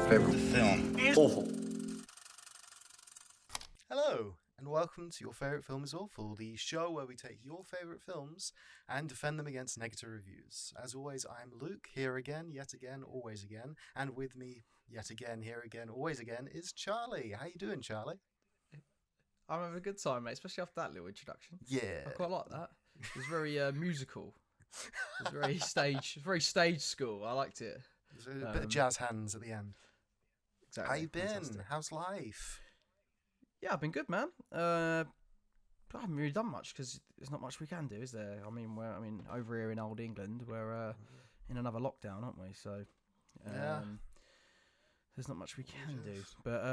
favorite film is awful. Hello, and welcome to Your Favorite Film is Awful, the show where we take your favorite films and defend them against negative reviews. As always, I'm Luke, here again, yet again, always again, and with me, yet again, here again, always again, is Charlie. How you doing, Charlie? I'm having a good time, mate, especially after that little introduction. Yeah. I quite like that. It was very musical. It was very stage school. I liked it. There's a bit of jazz hands at the end. Exactly. How you been? Fantastic. How's life? Yeah, I've been good, man. I haven't really done much because there's not much we can do, is there? I mean, over here in old England, we're in another lockdown, aren't we? So, Yeah. there's not much we can do. But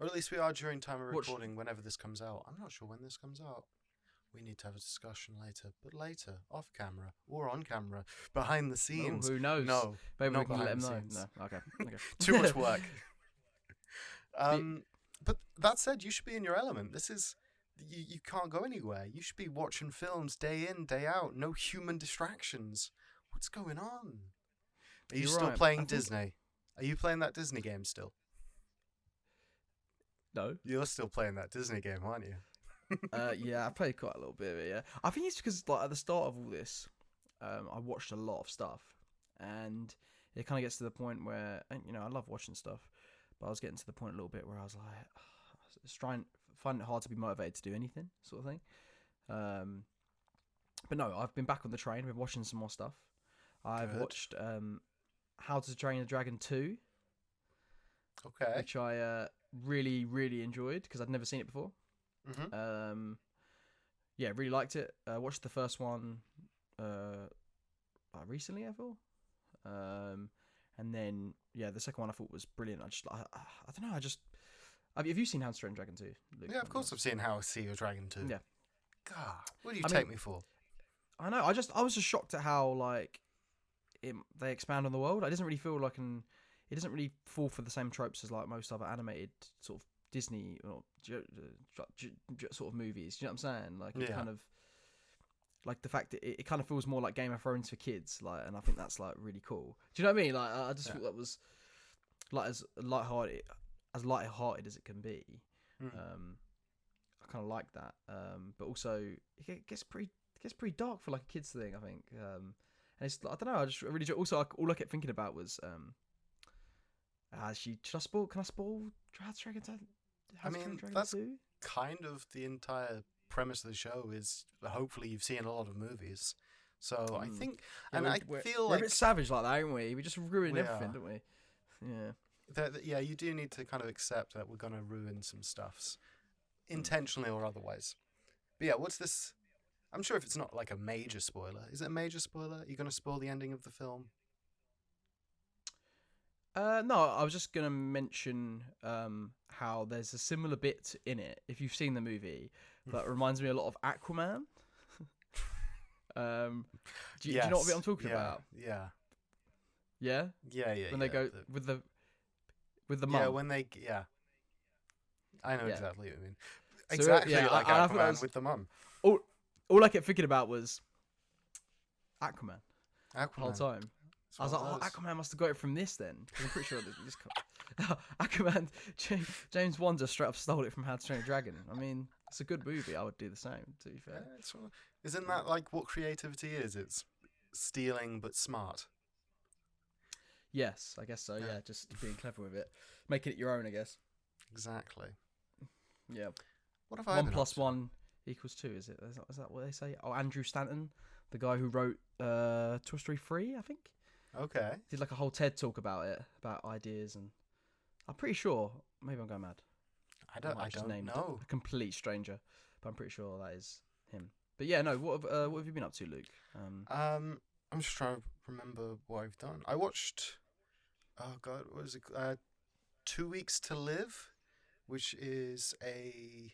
Or at least we are during time of recording whenever this comes out. I'm not sure when this comes out. We need to have a discussion later. But later, off camera or on camera, behind the scenes. who knows? No, maybe not we can let them behind the know. scenes. No, okay. Too much work. But that said, you should be in your element. This is... You can't go anywhere. You should be watching films day in, day out. No human distractions. What's going on? Are you You're still right. playing Disney? Are you playing that Disney game still? No. You're still playing that Disney game, aren't you? Yeah, I played quite a little bit of it. Yeah, I think it's because like at the start of all this, I watched a lot of stuff, and it kind of gets to the point where, and, I love watching stuff, but I was getting to the point a little bit where I was like, find it hard to be motivated to do anything, sort of thing. But no, I've been back on the train. I've been watching some more stuff. I've Good. watched How to Train a Dragon 2, Okay. which I really, really enjoyed because I'd never seen it before. Mm-hmm. Yeah, really liked it. Watched the first one recently, I feel. And then the second one I thought was brilliant. I don't know. Have you seen How to Train a Dragon 2? Luke? Yeah, of course I've seen How to See Your Dragon 2. Yeah. God, what do you I take mean- me for? I know. I was just shocked at how they expand on the world. It doesn't really feel like it doesn't really fall for the same tropes as like most other animated sort of Disney or sort of movies. Do you know what I'm saying? Like it Yeah. kind of like the fact that it kind of feels more like Game of Thrones for kids. Like, and I think that's like really cool. Do you know what I mean? Like I just thought that was like as lighthearted as it can be. Mm. I kind of like that. But also it gets pretty dark for like a kids thing, I think. And it's I don't know. I really also all I kept thinking about was should I spoil? Can I spoil How to Train a Dragon that's 2? Kind of the entire premise of the show is hopefully you've seen a lot of movies. So I think, and I feel we're like a bit savage like that, aren't we? We just ruin We everything, are. don't we? Yeah. yeah, you do need to kind of accept that we're going to ruin some stuffs, intentionally or otherwise. But yeah, what's this? I'm sure if it's not like a major spoiler, is it a major spoiler? Are you going to spoil the ending of the film? No, I was just gonna mention how there's a similar bit in it, if you've seen the movie, that reminds me a lot of Aquaman. Do you know what bit I'm talking about? Yeah. Yeah. Yeah. When they go with the mum. Yeah, when they I know Yeah. exactly what you mean. So, Exactly yeah, like I thought that Aquaman was- with the mum. All I kept thinking about was Aquaman the whole Aquaman. time. I was like, what it was. Aquaman must have got it from this then. 'Cause I'm pretty sure that this Aquaman, James Wan just straight up stole it from How to Train a Dragon. I mean, it's a good movie. I would do the same, to be Yeah, fair. isn't that like what creativity is? It's stealing but smart. Yes, I guess so. Yeah, just being clever with it, making it your own, I guess. Exactly. Yeah. What have I One been plus up to? one equals two. Is that what they say? Oh, Andrew Stanton, the guy who wrote Toy Story 3, I think. Okay. Did like a whole TED talk about it, about ideas, and I'm pretty sure. Maybe I'm going mad. I might have just don't named know. a complete stranger, but I'm pretty sure that is him. But yeah, no. What have you been up to, Luke? I'm just trying to remember what I've done. I watched. Oh God, what is it? 2 Weeks to Live, which is a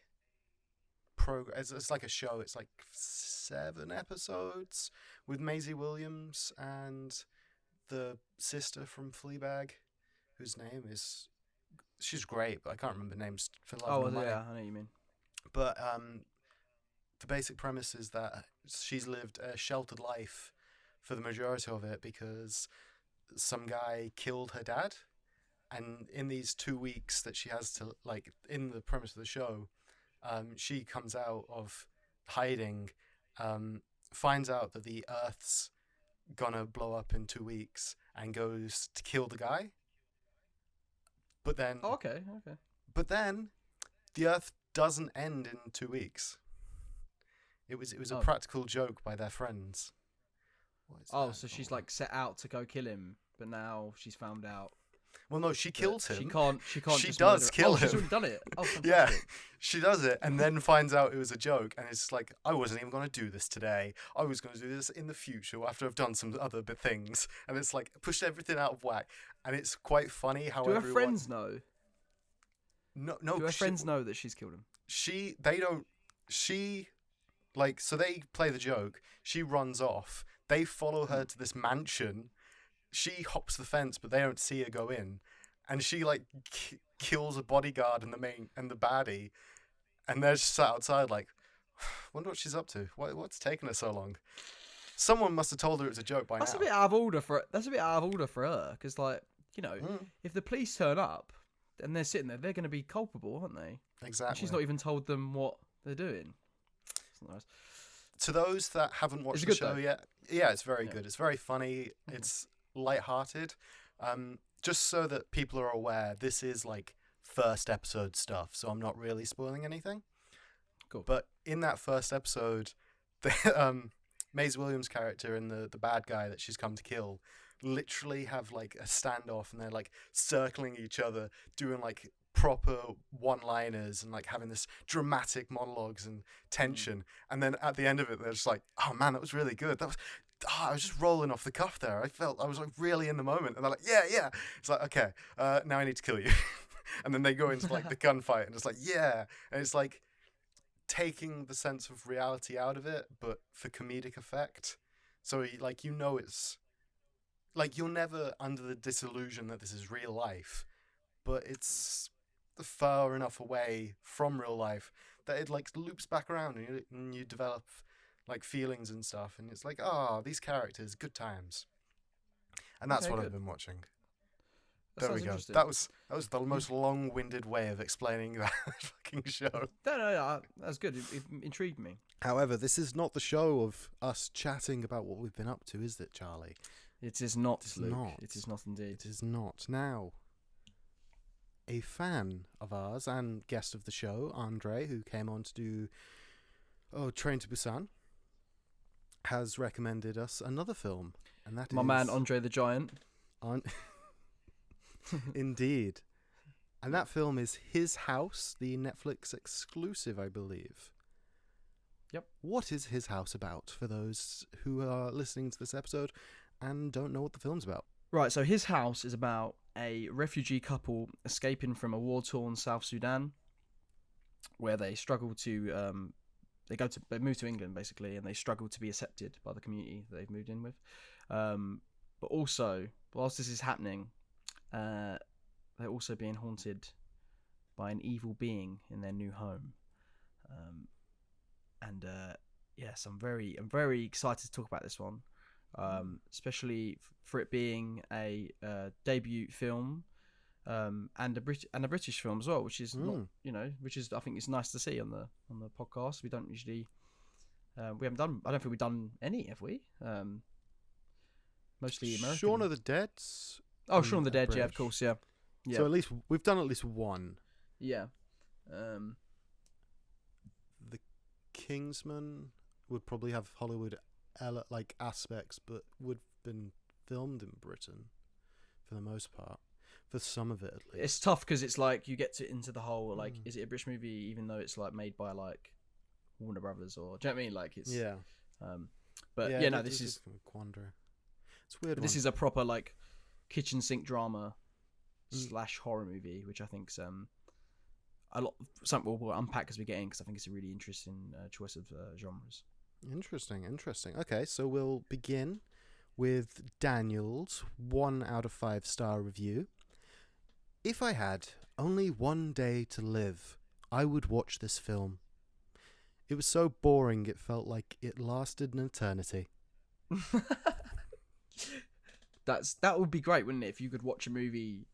program. It's like a show. It's like 7 episodes with Maisie Williams and the sister from Fleabag, whose name is. She's great, but I can't remember names for love nor money. Yeah, I know what you mean. But the basic premise is that she's lived a sheltered life for the majority of it because some guy killed her dad, and in these 2 weeks that she has to, like, in the premise of the show, she comes out of hiding, finds out that the Earth's gonna blow up in 2 weeks, and goes to kill the guy. But then, Oh, okay. but then, the Earth doesn't end in 2 weeks. It was a Oh. practical joke by their friends. What is Oh, that so she's called? like set out to go kill him, but now she's found out Well, no, she that kills him. She can't. She just does murder- kill oh, She's him. already done it. Oh, Yeah, fantastic. she does it, and then finds out it was a joke, and it's like, I wasn't even going to do this today. I was going to do this in the future after I've done some other things, and it's like pushed everything out of whack, and it's quite funny how Do her everyone. friends know? No, Do her 'cause friends know that she's killed him? they don't. She, like, so they play the joke. She runs off. They follow her to this mansion. She hops the fence, but they don't see her go in, and she like kills a bodyguard and the baddie, and they're just sat outside like, wonder what she's up to. What's taking her so long? Someone must have told her it was a joke by That's now. a bit out of order for. That's a bit out of order for her, because like Mm, if the police turn up and they're sitting there, they're going to be culpable, aren't they? And exactly. she's not even told them what they're doing. It's not nice. To those that haven't watched it the good, show though? yet, yeah, it's very Yeah. good. It's very funny. It's light-hearted. Just so that people are aware, this is like first episode stuff, so I'm not really spoiling anything. Cool. But in that first episode, the Maisie Williams' character and the bad guy that she's come to kill literally have like a standoff, and they're like circling each other, doing like proper one-liners and like having this dramatic monologues and tension. And then at the end of it, they're just like, "Oh man, that was really good. That was." I was just rolling off the cuff there. I felt I was like really in the moment, and they're like, "Yeah." It's like, okay, now I need to kill you, and then they go into like the gunfight, and it's like, yeah, and it's like taking the sense of reality out of it, but for comedic effect. So like it's like you're never under the disillusion that this is real life, but it's far enough away from real life that it like loops back around, and you develop like feelings and stuff, and it's like, these characters, good times. And that's Okay, what good. I've been watching. That There we sounds go. interesting. That was the most long-winded way of explaining that fucking show. No, that's good. It intrigued me. However, this is not the show of us chatting about what we've been up to, is it, Charlie? It is not, It is Luke. not. It is not indeed. It is not. Now, a fan of ours and guest of the show, Andre, who came on to do Train to Busan, has recommended us another film, and that My is man Andre the Giant. Indeed. And that film is His House, the Netflix exclusive, I believe. Yep. What is His House about, for those who are listening to this episode and don't know what the film's about? Right, so His House is about a refugee couple escaping from a war-torn South Sudan, where they struggle to they move to England basically, and they struggle to be accepted by the community that they've moved in with. But also, whilst this is happening, they're also being haunted by an evil being in their new home. Yes, I'm very excited to talk about this one, especially for it being a debut film, and a British film as well, which is not, which is, I think it's nice to see on the podcast. We don't usually, we haven't done. I don't think we've done any, have we? Mostly American. Shaun of the Dead's. Oh, Shaun of the Dead. Yeah, of British. course. Yeah. Yeah. So at least we've done at least one. Yeah. The Kingsman would probably have Hollywood like aspects, but would have been filmed in Britain for the most part, for some of it at least. It's tough because it's like you get into the whole like, is it a British movie even though it's like made by like Warner Brothers, or do you know what I mean? Like it's Yeah. But Yeah, yeah, no, it this is kind of a quandary. It's a weird. this one. is a proper like kitchen sink drama / horror movie, which I think's a lot something we'll unpack as we get in, because I think it's a really interesting choice of genres. Interesting. Okay, so we'll begin with Daniel's 1 out of 5 star review. If I had only one day to live, I would watch this film. It was so boring it felt like it lasted an eternity. That would be great, wouldn't it, if you could watch a movie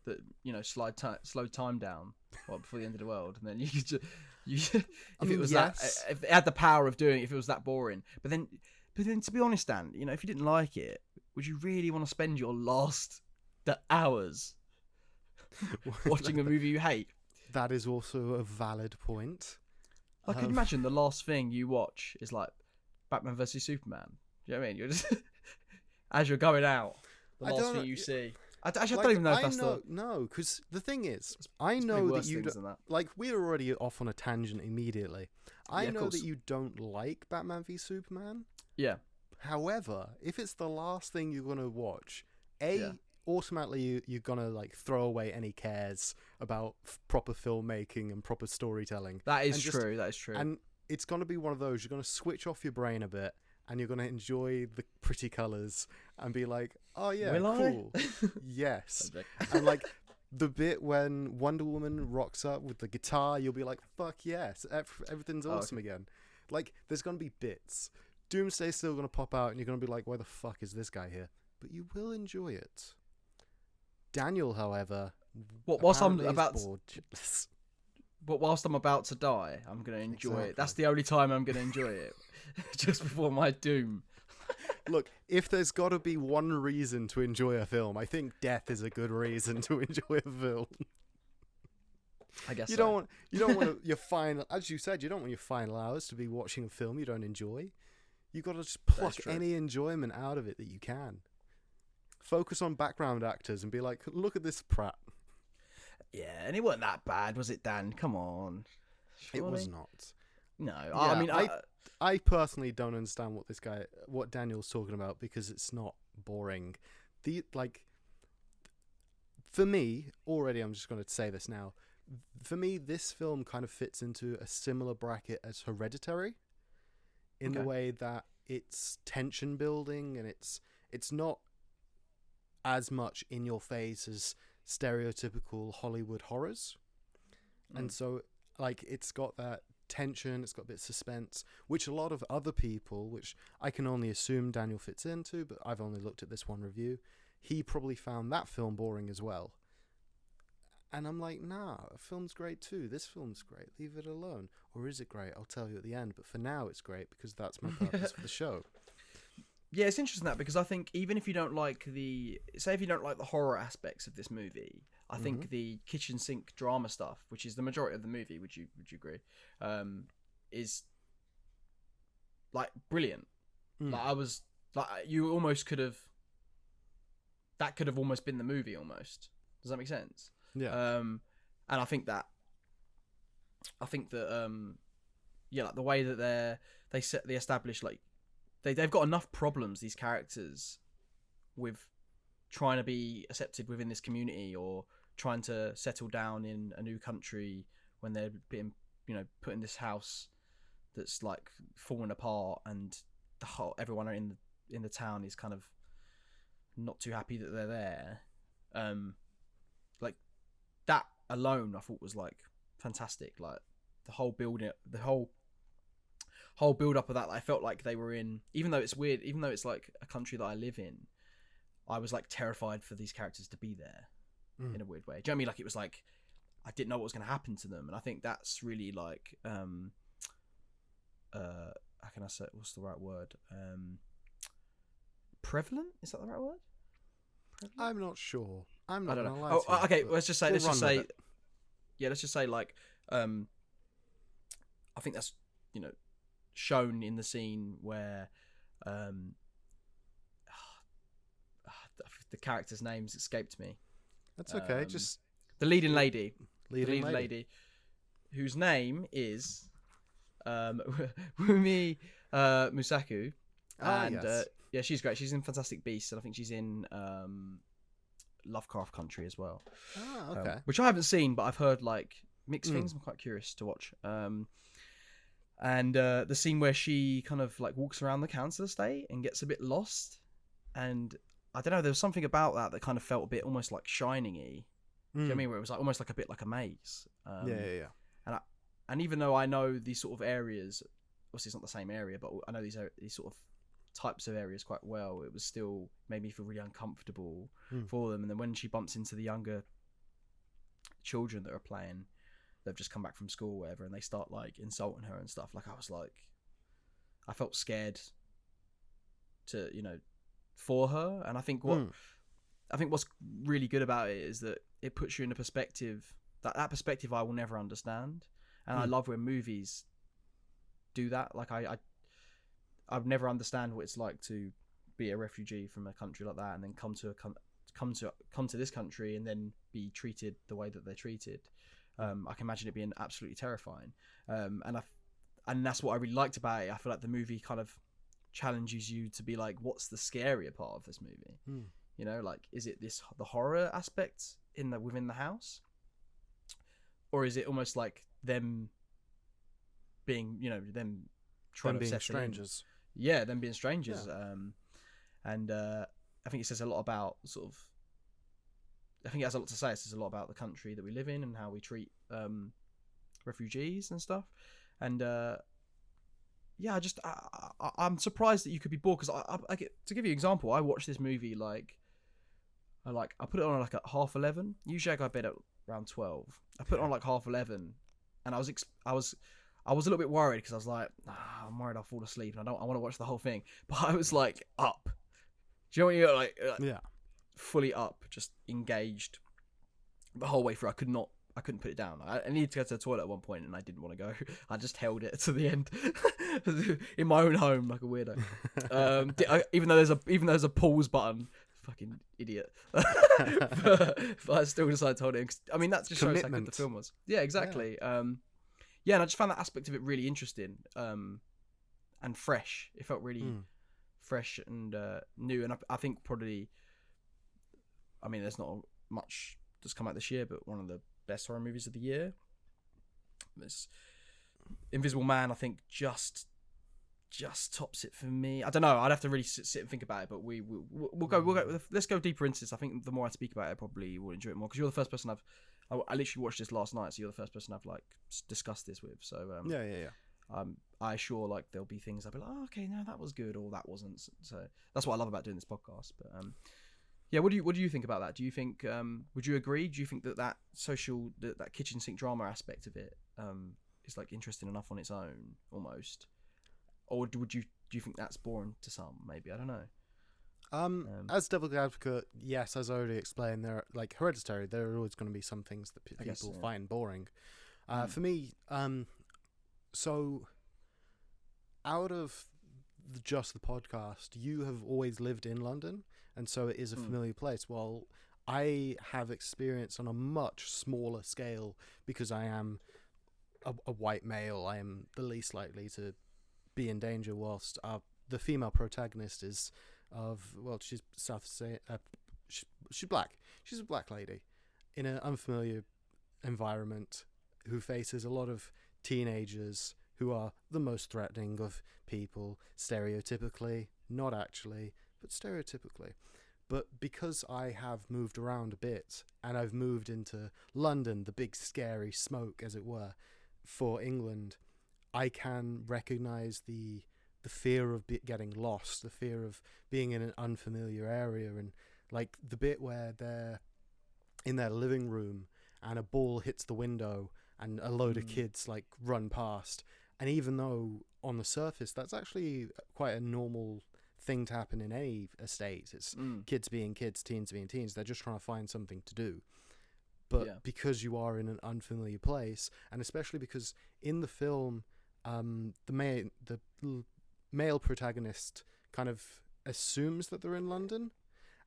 that slow time down before the end of the world, and then you could just if mean, it was yes. if it had the power of doing it, if it was that boring. But then to be honest, Dan, if you didn't like it, would you really want to spend your last hours watching a movie you hate? That is also a valid point. I could imagine the last thing you watch is like Batman vs Superman. Do you know what I mean? You're just as you're going out, the last thing you see. I don't even know if that's no, because the thing is, I There's know probably that worse you things don't, than that. like we're already off on a tangent immediately. I Yeah, of know course. that you don't like Batman v Superman. Yeah, However, if it's the last thing you're gonna watch, Yeah. automatically you're gonna like throw away any cares about proper filmmaking and proper storytelling. that is And just- true. That is true. And it's gonna be one of those you're gonna switch off your brain a bit, and you're gonna enjoy the pretty colors and be like, oh yeah, Will I? cool, yes. And like the bit when Wonder Woman rocks up with the guitar, you'll be like, fuck yes, everything's awesome again. Like there's gonna be bits. Doomsday's still gonna pop out, and you're gonna be like, why the fuck is this guy here? But you will enjoy it. Daniel, however, whilst I'm apparently is about bored shitless. but whilst I'm about to die, I'm gonna enjoy it. That's Exactly. the only time I'm gonna enjoy it. Just before my doom. Look, if there's got to be one reason to enjoy a film, I think death is a good reason to enjoy a film. I guess You so. don't want your final, as you said, you don't want your final hours to be watching a film you don't enjoy. You got to just pluck true. any enjoyment out of it that you can. Focus on background actors and be like, look at this prat. Yeah, and it wasn't that bad, was it, Dan? Come on. It was Surely? not. No, Yeah, I mean, I personally don't understand what Daniel's talking about, because it's not boring. For me, already, I'm just going to say this now. For me, this film kind of fits into a similar bracket as Hereditary, in the Okay. way that it's tension building, and it's not as much in your face as stereotypical Hollywood horrors. And so, like, it's got that tension, it's got a bit of suspense, which a lot of other people, which I can only assume Daniel fits into, but I've only looked at this one review, he probably found that film boring as well. And I'm like, nah, a film's great too. This film's great. Leave it alone. Or is it great? I'll tell you at the end. But for now, it's great because that's my purpose for the show. yeah, it's interesting that, because I think even if you don't like the horror aspects of this movie, I think the kitchen sink drama stuff, which is the majority of the movie, would you agree, is like brilliant. Mm. Like I was like, you almost could have almost been the movie almost. Does that make sense? Yeah. And I think that yeah, like the way that they establish, like they've got enough problems, these characters, with trying to be accepted within this community, or trying to settle down in a new country when they're being, put in this house that's like falling apart, and everyone in the town is kind of not too happy that they're there. Like that alone, I thought was like fantastic. Like the whole build up of that, I felt like they were in, even though it's weird, even though it's like a country that I live in, I was like terrified for these characters to be there in a weird way. Do you know what I mean? Like it was like I didn't know what was going to happen to them, and I think that's really like how can I say, what's the right word? Prevalent? Is that the right word? Prevalent? I'm not sure. I'm I not don't gonna know. lie to you, Okay. but Let's just say. we'll Let's just run say. with it. Yeah. Let's just say like. I think that's shown in the scene where the character's names escaped me. That's okay. Just The leading lady. leading the lady. whose name is Wumi Musaku. Ah, And yes. yeah, she's great. She's in Fantastic Beasts, and I think she's in Lovecraft Country as well. Ah, okay. Which I haven't seen, but I've heard like mixed Mm. things. I'm quite curious to watch. And the scene where she kind of like walks around the council estate and gets a bit lost, and I don't know, there was something about that kind of felt a bit almost like Shining-y. Do you know what I mean? Where it was like almost like a bit like a maze. Yeah. And even though I know these sort of areas, obviously it's not the same area, but I know these sort of types of areas quite well, it was still made me feel really uncomfortable for them. And then when she bumps into the younger children that are playing, they've just come back from school or whatever, and they start like insulting her and stuff. Like I was like, I felt scared to, for her. And I think what's really good about it is that it puts you in a perspective that perspective I will never understand. And I love when movies do that. Like I've never understand what it's like to be a refugee from a country like that, and then come to this country and then be treated the way that they're treated. I can imagine it being absolutely terrifying. And that's what I really liked about it. I feel like the movie kind of challenges you to be like, what's the scarier part of this movie? Like, is it the horror aspect within the house, or is it almost like them being, them trying to being settle strangers? Yeah, them being strangers. Yeah. I think it says a lot about I think it has a lot to say. It says a lot about the country that we live in and how we treat refugees and stuff. And I'm surprised that you could be bored, because I to give you an example, I watched this movie I put it on like at 11:30. Usually I go to bed at around 12. I put it on like 11:30, and I was a little bit worried, because I was like, I'm worried I'll fall asleep, and I want to watch the whole thing. But I was like up. Do you know when you're like Yeah, fully up, just engaged the whole way through? I couldn't put it down. I needed to go to the toilet at one point, and I didn't want to go. I just held it to the end in my own home like a weirdo. Even though there's a pause button, fucking idiot. but I still decided to hold it. I mean, that just shows how good the film was. Yeah, exactly. Yeah, and I just found that aspect of it really interesting, and fresh. It felt really fresh and new. And I think probably, I mean, there's not much that's come out this year, but one of the best horror movies of the year. This Invisible Man, I think, just tops it for me. I don't know. I'd have to really sit and think about it. But we'll go. Let's go deeper into this. I think the more I speak about it, I probably will enjoy it more, because you're the first person I literally watched this last night, so you're the first person I've like discussed this with. So I sure like there'll be things I'll be like, oh, okay, no, that was good, or that wasn't. So that's what I love about doing this podcast. But yeah, what do you think about that? Do you think would you agree? Do you think that that kitchen sink drama aspect of it is like interesting enough on its own almost, or do you think that's boring to some? Maybe, I don't know. As devil's advocate, yes, as I already explained, there are, like Hereditary, there are always going to be some things that people find boring. For me, so out of just the podcast, you have always lived in London, and so it is a familiar place. While I have experience on a much smaller scale, because I am a white male, I am the least likely to be in danger, whilst the female protagonist is she's she's black. She's a black lady in an unfamiliar environment who faces a lot of teenagers who are the most threatening of people, stereotypically, not actually, but stereotypically. But because I have moved around a bit, and I've moved into London, the big scary smoke, as it were, for England, I can recognise the fear of getting lost, the fear of being in an unfamiliar area, and like the bit where they're in their living room and a ball hits the window and a load of kids like run past. And even though on the surface that's actually quite a normal thing to happen in any estate, it's kids being kids, teens being teens, they're just trying to find something to do. But because you are in an unfamiliar place, and especially because in the film the male protagonist kind of assumes that they're in London,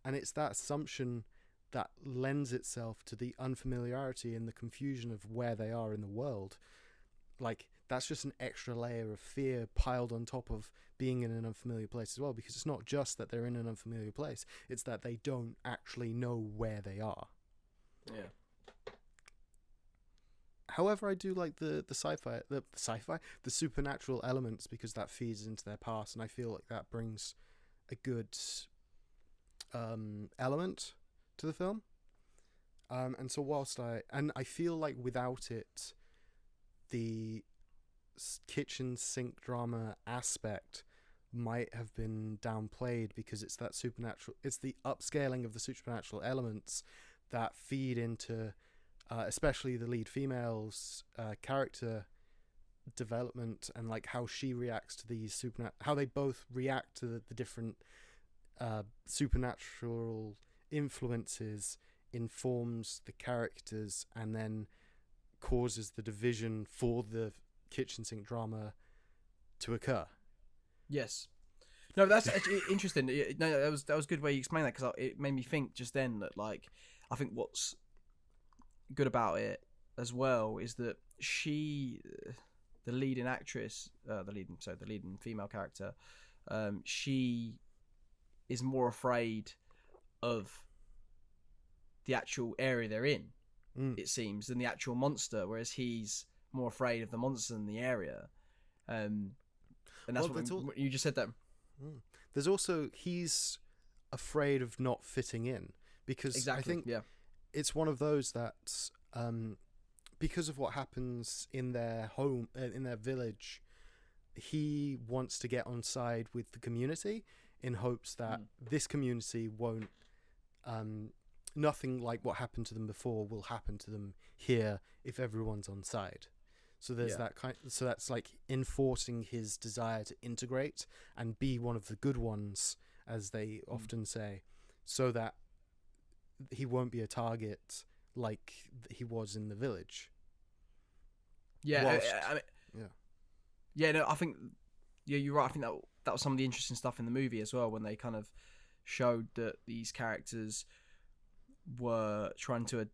and it's that assumption that lends itself to the unfamiliarity and the confusion of where they are in the world. Like, that's just an extra layer of fear piled on top of being in an unfamiliar place as well, because it's not just that they're in an unfamiliar place, it's that they don't actually know where they are. Yeah. However, I do like the supernatural elements, because that feeds into their past, and I feel like that brings a good element to the film. And so whilst I feel like without it, the kitchen sink drama aspect might have been downplayed, because it's that supernatural, it's the upscaling of the supernatural elements that feed into especially the lead female's character development, and like how she reacts to these how they both react to the different supernatural influences, informs the characters, and then causes the division for the kitchen sink drama to occur. Yes. No, that's actually interesting. No, that was good way you explained that, because it made me think just then that, like, I think what's good about it as well is that she, the leading actress, the leading female character, she is more afraid of the actual area they're in, it seems, than the actual monster, whereas he's more afraid of the monster than the area. And that's what you just said that. There's also, he's afraid of not fitting in, because exactly, I think it's one of those that because of what happens in their home, in their village, he wants to get on side with the community in hopes that this community won't, nothing like what happened to them before will happen to them here if everyone's on side. So there's that kind. So that's like enforcing his desire to integrate and be one of the good ones, as they often say, so that he won't be a target like he was in the village. Yeah, no, I think you're right. I think that was some of the interesting stuff in the movie as well, when they kind of showed that these characters were trying to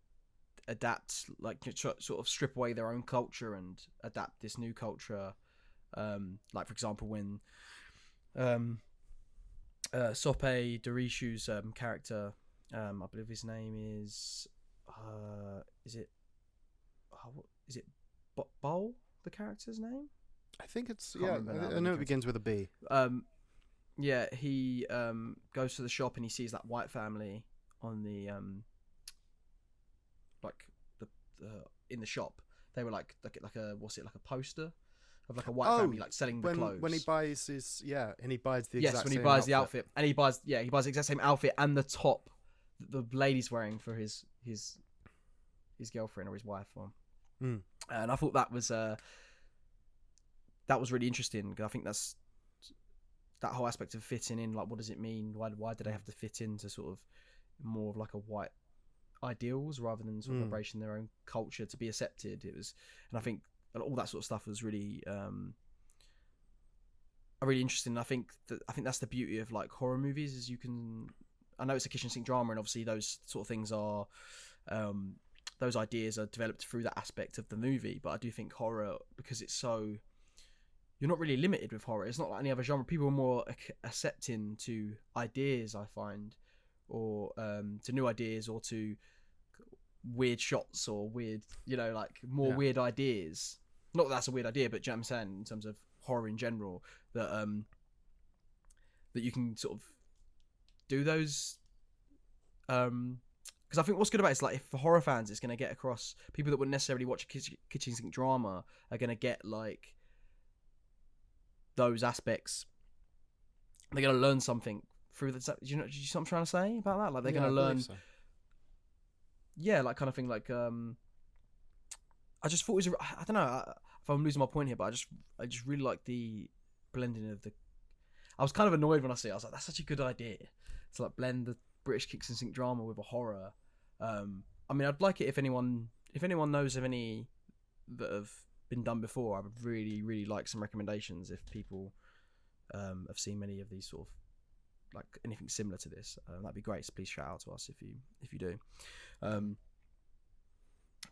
adapt, like sort of strip away their own culture and adapt this new culture. Like, for example, when Sope Dorishu's character, I believe his name is it Bowl, the character's name? I think it's I know it begins with a B. He goes to the shop and he sees that white family on the in the shop. They were like a what's it, like a poster of like a white family like selling the clothes. When he buys his and he buys the exact same outfit. The outfit, and he buys the exact same outfit and the top that the lady's wearing for his girlfriend or his wife. And I thought that was really interesting. I think that's that whole aspect of fitting in. Like, what does it mean? Why do they have to fit into sort of more of like a white ideals rather than sort of embracing their own culture to be accepted? It was, and I think all that sort of stuff was really really interesting. I think that's the beauty of like horror movies, is I know it's a kitchen sink drama, and obviously those sort of things are those ideas are developed through that aspect of the movie, but I do think horror, because it's so, you're not really limited with horror. It's not like any other genre. People are more accepting to ideas, I find, or to new ideas, or to weird shots, or weird, like more weird ideas. Not that that's a weird idea, but do you know what I'm saying, in terms of horror in general, that that you can sort of do those. Because I think what's good about it is, like, if for horror fans, it's going to get across, people that wouldn't necessarily watch a kitchen sink drama are going to get like those aspects. They're going to learn something through the. Do you know what I'm trying to say about that? Like, they're going to learn. So. Yeah, like, kind of thing. Like, I just thought it was. I don't know if I'm losing my point here, but I just really like the blending of the. I was kind of annoyed when I see it. I was like, that's such a good idea to like blend the British kitchen sink drama with a horror. I mean, I'd like it if anyone knows of any that have been done before. I would really, really like some recommendations if people have seen many of these sort of, like, anything similar to this. That'd be great. So please shout out to us if you do. But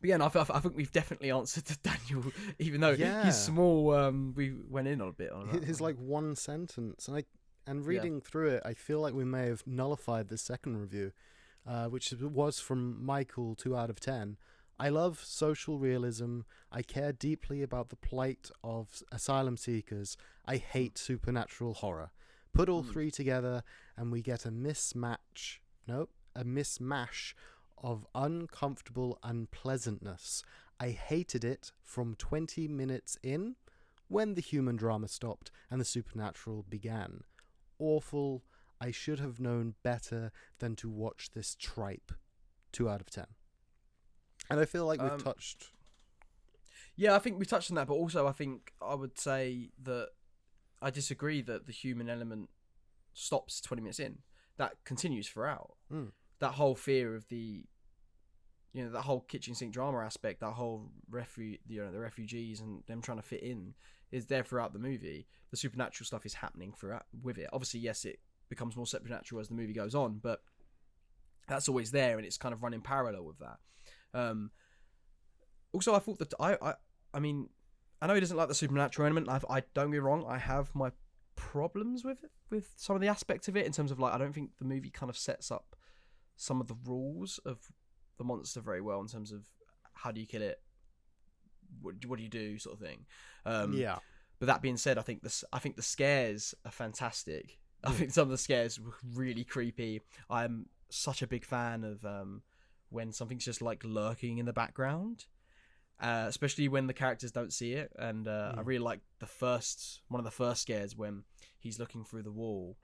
yeah, no, I think we've definitely answered to Daniel, even though he's small. We went in on a bit on that. His like one sentence, and reading through it, I feel like we may have nullified the second review, which was from Michael, 2 out of 10. I love social realism. I care deeply about the plight of asylum seekers. I hate supernatural horror. Put all three together, and we get a mismatch of uncomfortable unpleasantness. I hated it from 20 minutes in, when the human drama stopped and the supernatural began. Awful. I should have known better than to watch this tripe. 2 out of 10. And I feel like we've touched. Yeah, I think we touched on that, but also I think I would say that I disagree that the human element stops 20 minutes in. That continues throughout. That whole fear of the, that whole kitchen sink drama aspect, that whole the refugees and them trying to fit in is there throughout the movie. The supernatural stuff is happening throughout with it. Obviously, yes, it becomes more supernatural as the movie goes on, but that's always there, and it's kind of running parallel with that. Also, I thought that I mean, I know he doesn't like the supernatural element. I don't get me wrong, I have my problems with it, with some of the aspects of it, in terms of like I don't think the movie kind of sets up some of the rules of the monster very well in terms of how do you kill it, what do you do, sort of thing. Yeah. But that being said, I think the scares are fantastic. I think some of the scares were really creepy. I'm such a big fan of when something's just like lurking in the background. Especially when the characters don't see it, and I really like one of the first scares when he's looking through the wall.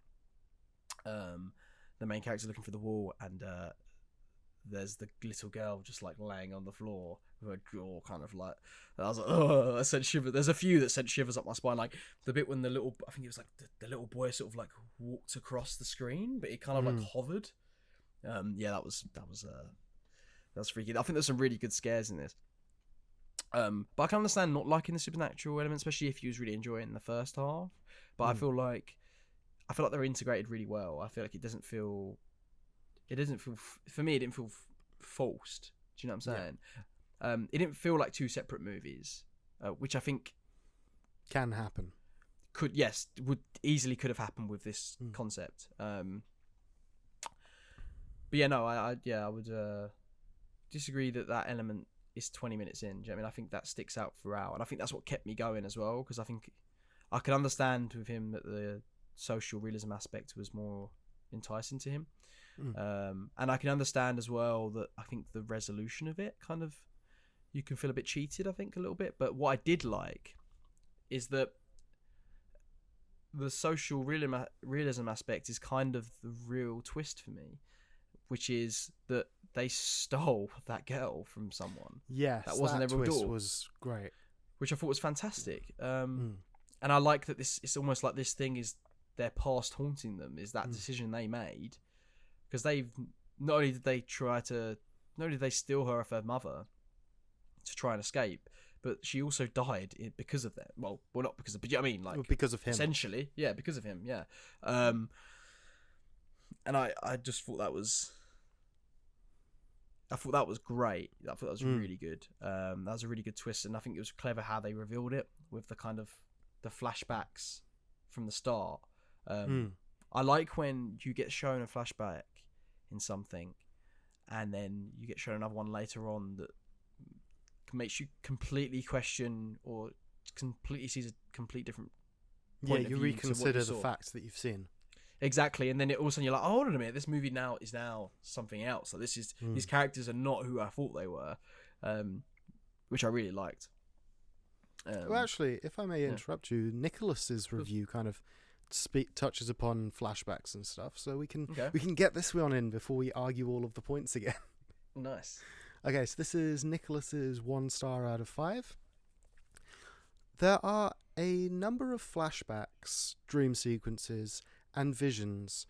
The main character's looking through the wall, and there's the little girl just like laying on the floor with her jaw kind of like. I was like, oh, I sent shivers. There's a few that sent shivers up my spine, like the bit when I think it was like the little boy sort of like walked across the screen, but he kind of like hovered. Yeah, that was freaky. I think there's some really good scares in this. But I can understand not liking the supernatural element, especially if you was really enjoying the first half. But I feel like they're integrated really well. I feel like it doesn't feel for me. It didn't feel forced. Do you know what I'm saying? Yeah. It didn't feel like two separate movies, which I think can happen. Could have happened with this concept. But yeah, no, I would disagree that element is 20 minutes in. Do you know what I mean? I think that sticks out throughout, and I think that's what kept me going as well, because I think I could understand with him that the social realism aspect was more enticing to him. And I can understand as well that I think the resolution of it kind of, you can feel a bit cheated, I think, a little bit. But what I did like is that the social realism aspect is kind of the real twist for me, which is that they stole that girl from someone. Yes, that wasn't their twist door, was great, which I thought was fantastic. And I like that it's almost like this thing is their past haunting them, is that decision they made, because they've not only did they steal her off her mother to try and escape, but she also died because of that. Well, not because of, but you know what I mean, like because of him, essentially, yeah, because of him, yeah. And I just thought that was. I thought that was great. I thought that was really good. That was a really good twist, and I think it was clever how they revealed it with the kind of the flashbacks from the start. I like when you get shown a flashback in something, and then you get shown another one later on that makes you completely question or completely sees a complete different point of you view reconsider to what you the saw. facts that you've seen. Exactly, and then all of a sudden you're like, oh, hold on a minute, this movie now is something else. So this is these characters are not who I thought they were, which I really liked. Well, actually, if I may interrupt you, Nicholas's review kind of touches upon flashbacks and stuff, so we can get this one in before we argue all of the points again. Nice. Okay, so this is Nicholas's 1 star out of 5. There are a number of flashbacks, dream sequences, and visions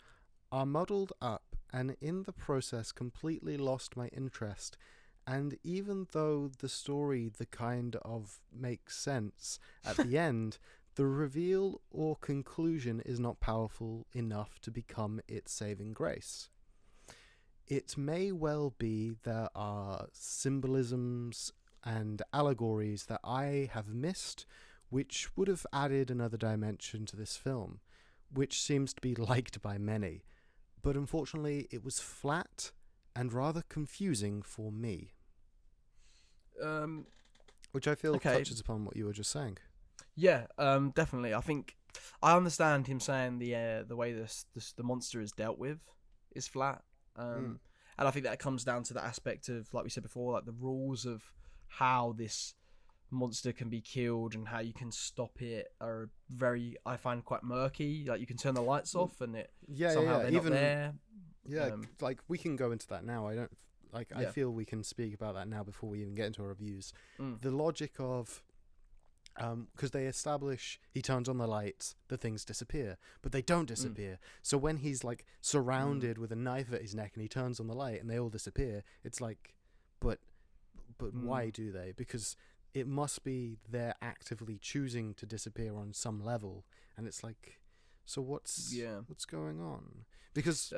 are muddled up, and in the process completely lost my interest. And even though the story the kind of makes sense at the end, the reveal or conclusion is not powerful enough to become its saving grace. It may well be there are symbolisms and allegories that I have missed, which would have added another dimension to this film, which seems to be liked by many, but unfortunately it was flat and rather confusing for me. Which I feel touches upon what you were just saying. Yeah, definitely. I think I understand him saying the way the monster is dealt with is flat, and I think that comes down to the aspect of, like we said before, like the rules of how this monster can be killed and how you can stop it are very, I find, quite murky. Like you can turn the lights off and it somehow they're even not there. Yeah, like we can go into that now. like I Yeah. feel we can speak about that now before we even get into our reviews. Mm. The logic of because they establish he turns on the lights, the things disappear, but they don't disappear. So when he's like surrounded with a knife at his neck and he turns on the light and they all disappear, it's like, but why do they? Because it must be they're actively choosing to disappear on some level, and it's like, so what's going on? Because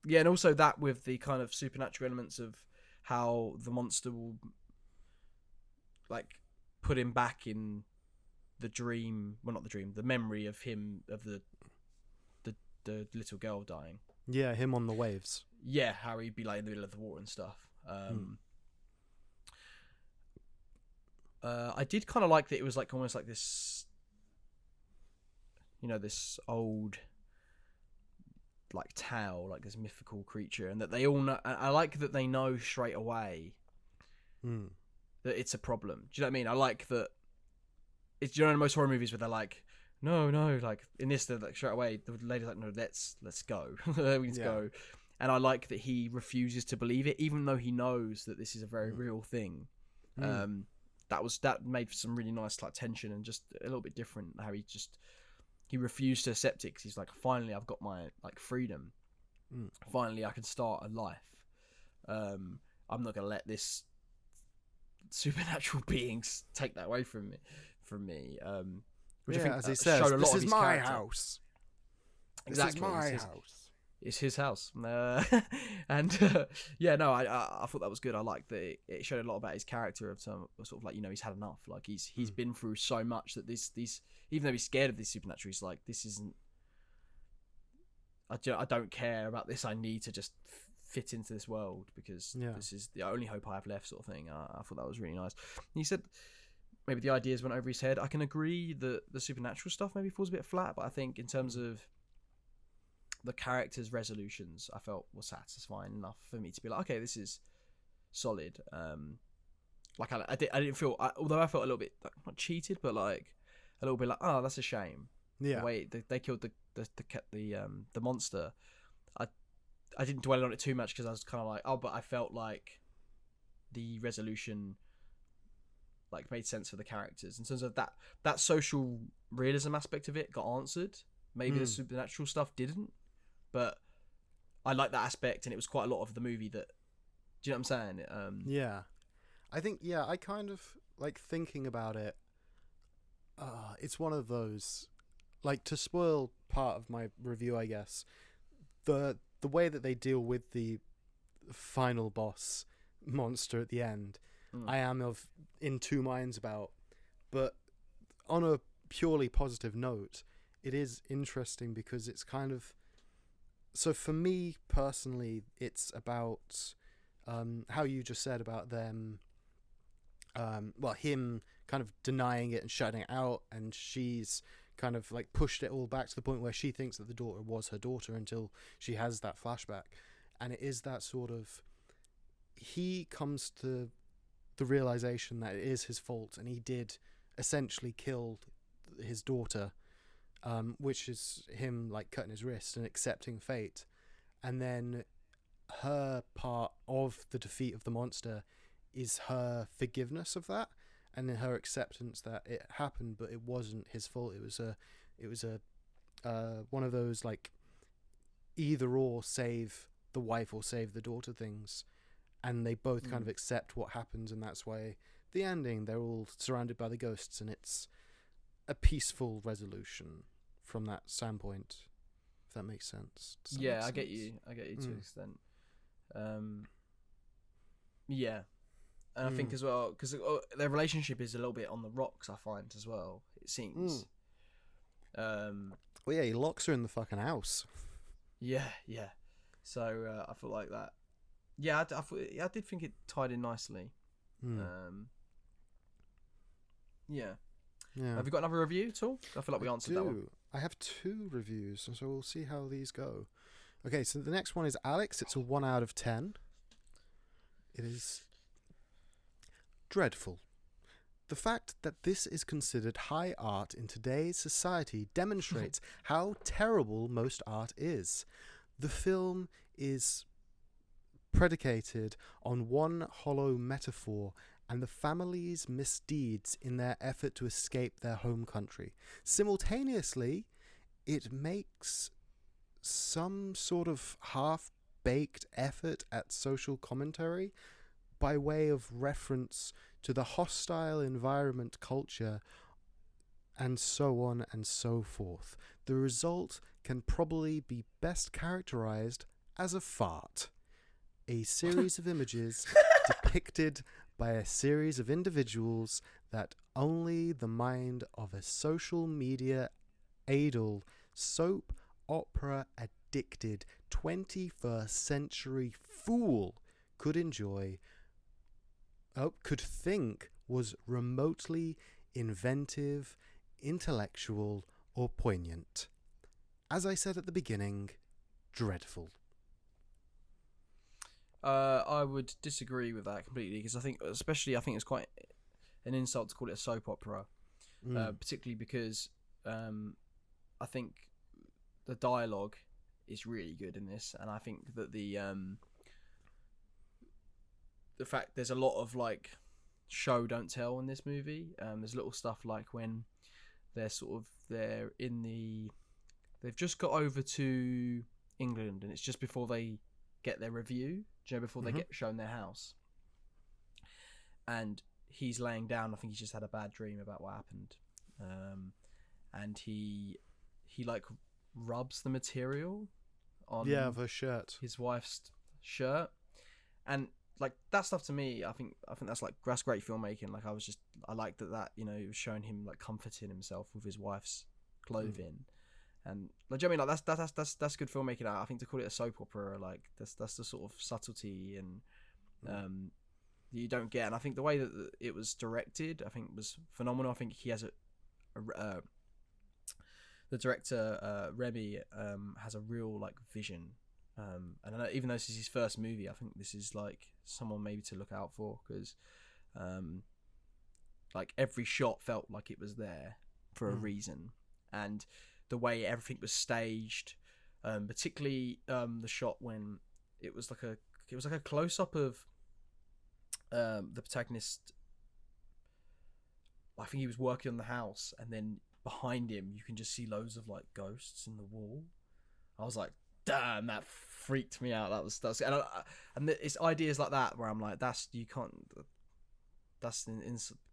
yeah, and also that with the kind of supernatural elements of how the monster will like put him back in the dream, well, not the dream, the memory of him, of the little girl dying. Yeah, him on the waves. Yeah, how he'd be like in the middle of the water and stuff. I did kind of like that it was like almost like this, you know, this old like tale, like this mythical creature, and that they all know. I like that they know straight away that it's a problem. Do you know what I mean? I like that. It's, you know, in most horror movies where they're like, no, like in this, they're like straight away. The lady's like, no, let's go. We need to go. And I like that he refuses to believe it, even though he knows that this is a very real thing. That made some really nice like tension and just a little bit different. How he refused to accept it because he's like, finally, I've got my like freedom. Finally, I can start a life. I'm not gonna let this supernatural beings take that away from me. Which I think, as he says, showed a lot this of is his my character. house. Exactly, This is my house. It's his house, and yeah, no, I thought that was good. I liked that it showed a lot about his character of some sort of like, you know, he's had enough. Like he's been through so much that these even though he's scared of this supernatural, he's like, this isn't. I don't care about this. I need to just fit into this world because this is the only hope I have left, sort of thing. I thought that was really nice. And he said maybe the ideas went over his head. I can agree that the supernatural stuff maybe falls a bit flat, but I think in terms of the characters' resolutions, I felt were satisfying enough for me to be like, okay, this is solid. Like I didn't feel, although I felt a little bit like, not cheated, but like a little bit like, oh, that's a shame. Yeah, the way they killed the monster. I didn't dwell on it too much because I was kind of like, oh, but I felt like the resolution like made sense for the characters in terms of that social realism aspect of it got answered. Maybe the supernatural stuff didn't, but I like that aspect, and it was quite a lot of the movie that. Do you know what I'm saying? Yeah, I think I kind of like thinking about it. It's one of those, like, to spoil part of my review, I guess. The way that they deal with the final boss monster at the end, I am in two minds about. But on a purely positive note, it is interesting because it's kind of. So for me personally, it's about how you just said about them. Him kind of denying it and shutting it out, and she's kind of like pushed it all back to the point where she thinks that the daughter was her daughter until she has that flashback. And it is that sort of, he comes to the realization that it is his fault and he did essentially kill his daughter, which is him like cutting his wrist and accepting fate. And then her part of the defeat of the monster is her forgiveness of that, and then her acceptance that it happened, but it wasn't his fault. It was a one of those like either or, save the wife or save the daughter things, and they both kind of accept what happens, and that's why the ending, they're all surrounded by the ghosts, and it's a peaceful resolution from that standpoint, if that makes sense. I get you to an extent. Yeah. And I think as well, because their relationship is a little bit on the rocks, I find, as well, it seems. He locks her in the fucking house. Yeah. So I feel like that. Yeah, I did think it tied in nicely. Yeah. Have you got another review at all? I feel like we answered that one. I have 2 reviews, so we'll see how these go. Okay, so the next one is Alex. It's a 1 out of 10. It is dreadful. The fact that this is considered high art in today's society demonstrates how terrible most art is. The film is predicated on one hollow metaphor and the family's misdeeds in their effort to escape their home country. Simultaneously, it makes some sort of half-baked effort at social commentary by way of reference to the hostile environment culture and so on and so forth. The result can probably be best characterized as a fart. A series of images depicted by a series of individuals that only the mind of a social media idol, soap opera addicted 21st century fool could enjoy, could think was remotely inventive, intellectual, or poignant. As I said at the beginning, dreadful. I would disagree with that completely, because I think it's quite an insult to call it a soap opera, particularly because I think the dialogue is really good in this, and I think that the fact there's a lot of like show don't tell in this movie. There's little stuff like when they've just got over to England, and it's just before they get their review, before they get shown their house, and he's laying down. I think he's just had a bad dream about what happened, and he like rubs the material on of her shirt, his wife's shirt, and like that stuff to me, I think that's great filmmaking. Like I liked that it was showing him like comforting himself with his wife's clothing. And like, do you know what I mean? Like that's good filmmaking. I think to call it a soap opera, like that's the sort of subtlety and that you don't get. And I think the way that it was directed, I think was phenomenal. I think he has the director Remy has a real like vision. And I know, even though this is his first movie, I think this is like someone maybe to look out for, because like every shot felt like it was there for a reason, and the way everything was staged, particularly the shot when it was like a close up of the protagonist. I think he was working on the house, and then behind him you can just see loads of like ghosts in the wall. I was like, damn, that freaked me out. And it's ideas like that where I'm like, this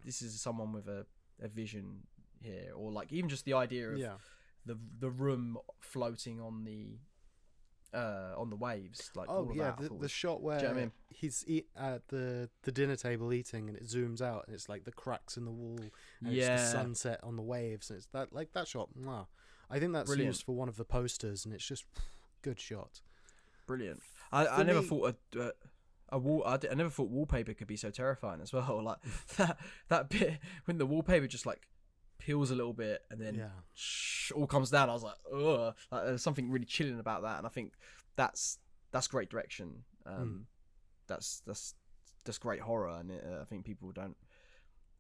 is someone with a vision here, or like even just the idea of the room floating on the waves, like the shot where do you know what I mean? He's at the dinner table eating, and it zooms out, and it's like the cracks in the wall, and it's the sunset on the waves, and it's that shot. Mwah. I think that's Brilliant. used for one of the posters, and it's just good shot. Brilliant. I never thought I never thought wallpaper could be so terrifying as well. Like that bit when the wallpaper just like peels a little bit and then all comes down. I was like, ugh. Like, there's something really chilling about that, and I think that's great direction. That's great horror, and I think people don't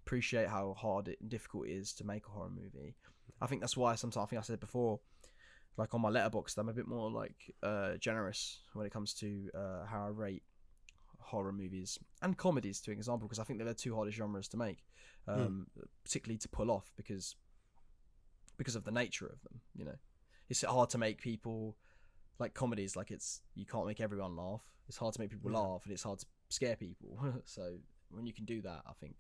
appreciate how hard and difficult it is to make a horror movie. I think that's why sometimes, I think I said before, like on my Letterboxd, I'm a bit more like generous when it comes to how I rate horror movies and comedies, to an example, because I think they're the two hardest genres to make, particularly to pull off because of the nature of them. You know, it's hard to make people like comedies. Like you can't make everyone laugh. It's hard to make people laugh, and it's hard to scare people. So when you can do that, I think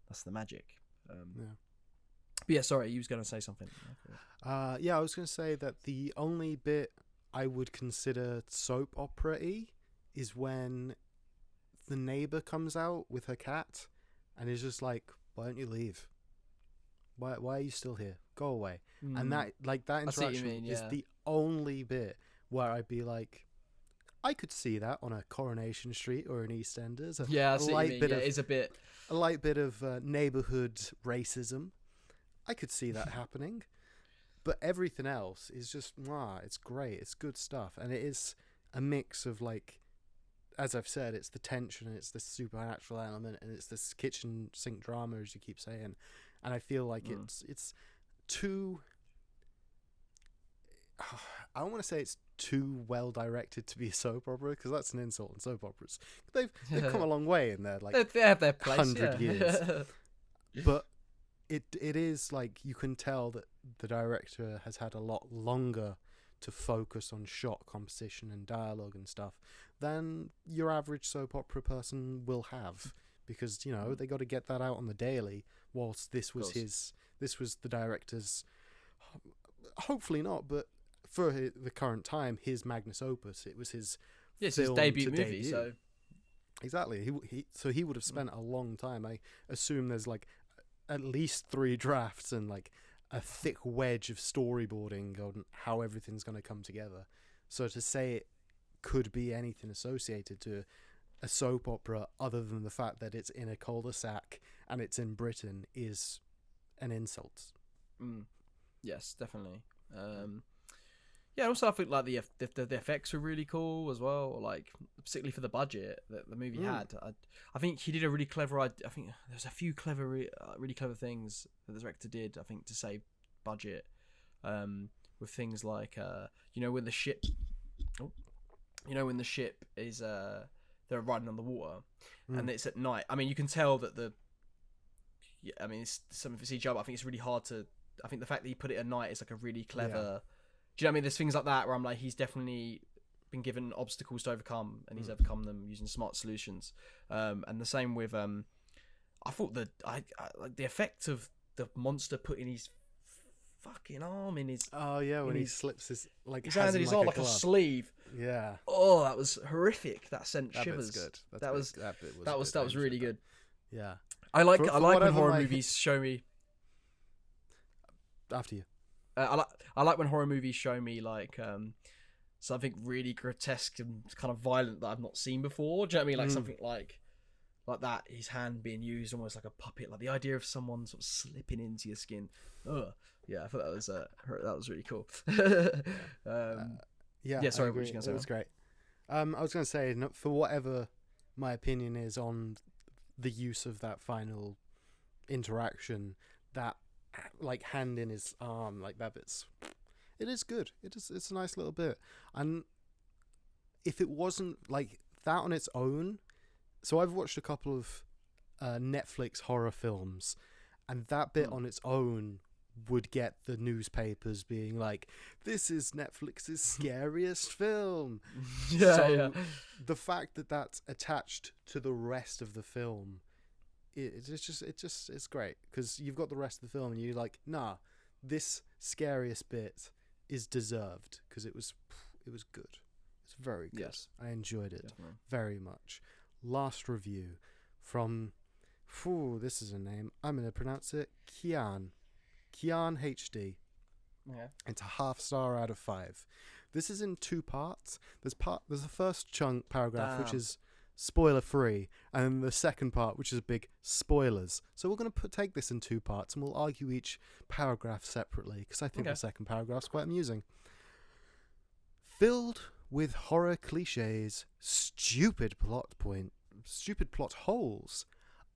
that's the magic. But yeah, sorry, you was going to say something. I was going to say that the only bit I would consider soap opera-y is when the neighbor comes out with her cat and is just like, why don't you leave? Why are you still here? Go away. And that interaction is the only bit where I'd be like, I could see that on a Coronation Street or an EastEnders. A light bit of neighborhood racism. I could see that happening. But everything else is just, it's great. It's good stuff. And it is a mix of, like, as I've said, it's the tension, and it's the supernatural element, and it's this kitchen sink drama, as you keep saying. And I feel like it's too... I don't want to say it's too well directed to be a soap opera, because that's an insult in soap operas. They've come a long way in their like they have their place. 100 yeah. years. But it is like you can tell that the director has had a lot longer to focus on shot composition and dialogue and stuff than your average soap opera person will have, because you know they got to get that out on the daily. Whilst this was the director's, hopefully not, but for the current time, his magnus opus. It was his his film debut to movie. debut. So Exactly. He would have spent a long time. I assume there's like at least 3 drafts and like a thick wedge of storyboarding on how everything's going to come together. So to say it could be anything associated to a soap opera other than the fact that it's in a cul-de-sac and it's in Britain is an insult. yes, definitely. Yeah, also I think like the effects were really cool as well. Like particularly for the budget that the movie had. I think he did a really clever. I think there's a few really clever things that the director did. I think to save budget, with things like when the ship, when the ship is they're riding on the water, and it's at night. I mean, you can tell that it's some of it's CGI, but I think it's really hard to. I think the fact that he put it at night is like a really clever. Yeah. Do you know what I mean? There's things like that where I'm like, he's definitely been given obstacles to overcome, and he's overcome them using smart solutions. And the same with I thought that I like the effect of the monster putting his fucking arm in his. Oh yeah, when he slips his his hand in his arm like a sleeve. Yeah. Oh, that was horrific. That sent That shivers. bit's good. That was really good. Yeah. I like For when whatever horror my- movies show me. After you. I like when horror movies show me like something really grotesque and kind of violent that I've not seen before. Do you know what I mean? Like something like that. His hand being used almost like a puppet. Like the idea of someone sort of slipping into your skin. Ugh. Yeah, I thought that was really cool. Yeah. Sorry, I what were you agree. gonna say, It was great. I was going to say, for whatever my opinion is on the use of that final interaction, that like hand in his arm, like that it is good. It's a nice little bit. And if it wasn't like that on its own, so I've watched a couple of Netflix horror films, and that bit on its own would get the newspapers being like, this is Netflix's scariest film. Yeah. The fact that that's attached to the rest of the film, it's great, because you've got the rest of the film and you're like, nah, this scariest bit is deserved, because it was good. It's very good. Yes. I enjoyed it Definitely. very much. Last review from, this is a name, I'm going to pronounce it, Kian HD. Yeah. It's a 0.5 star out of 5. This is in 2 parts. There's the first paragraph, which is spoiler free, and then the second part, which is a big spoilers. So we're going to take this in 2 parts, and we'll argue each paragraph separately, because I think the second paragraph's quite amusing. Filled with horror cliches, stupid plot holes,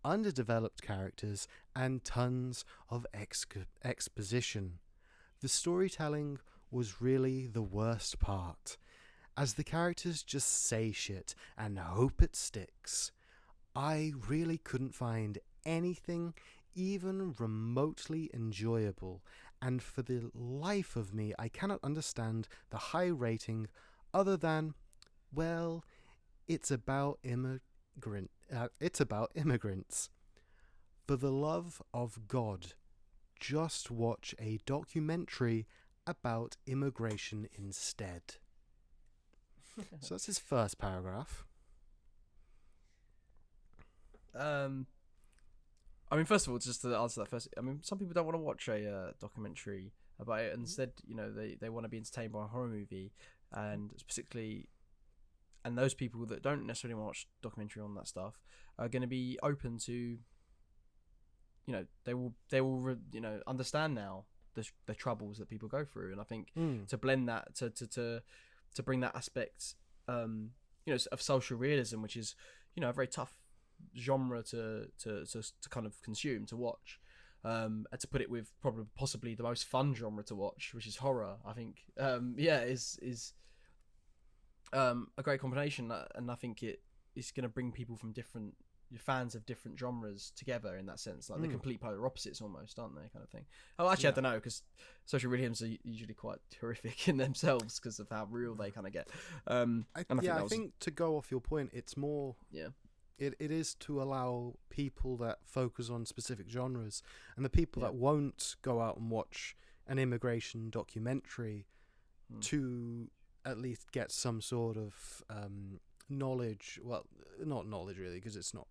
underdeveloped characters, and tons of exposition. The storytelling was really the worst part, as the characters just say shit and hope it sticks. I really couldn't find anything even remotely enjoyable, and for the life of me I cannot understand the high rating other than, well, it's about immigrants. For the love of God, just watch a documentary about immigration instead. So that's his first paragraph. I mean, first of all, just to answer that first, I mean, some people don't want to watch a documentary about it. Instead, they want to be entertained by a horror movie, and particularly, and those people that don't necessarily want to watch documentary on that stuff are going to be open to, they will understand now the troubles that people go through, and I think to blend that to bring that aspect, of social realism, which is, a very tough genre to kind of consume, to watch, and to put it with possibly the most fun genre to watch, which is horror. I think, is a great combination, and I think it's going to bring people from different fans of different genres together in that sense, like the complete polar opposites almost, aren't they, kind of thing. Oh, actually, I don't know, because social realisms are usually quite horrific in themselves because of how real they kind of get. I think to go off your point, it's more it is to allow people that focus on specific genres, and the people that won't go out and watch an immigration documentary to at least get some sort of knowledge. Well, not knowledge really, because it's not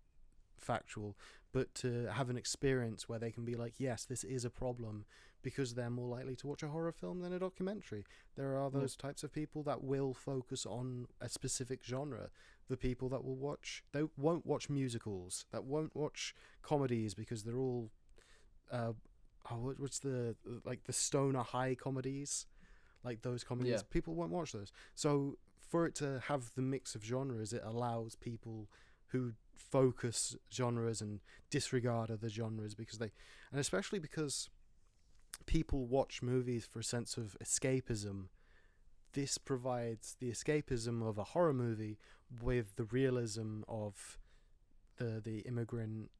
factual, but to have an experience where they can be like, yes, this is a problem, because they're more likely to watch a horror film than a documentary. There are those types of people that will focus on a specific genre. The people that they won't watch musicals, that won't watch comedies, because they're all what's the stoner high comedies, like those comedies. People won't watch those. So for it to have the mix of genres, it allows people who focus genres and disregard other genres, and especially because people watch movies for a sense of escapism. This provides the escapism of a horror movie with the realism of the immigrant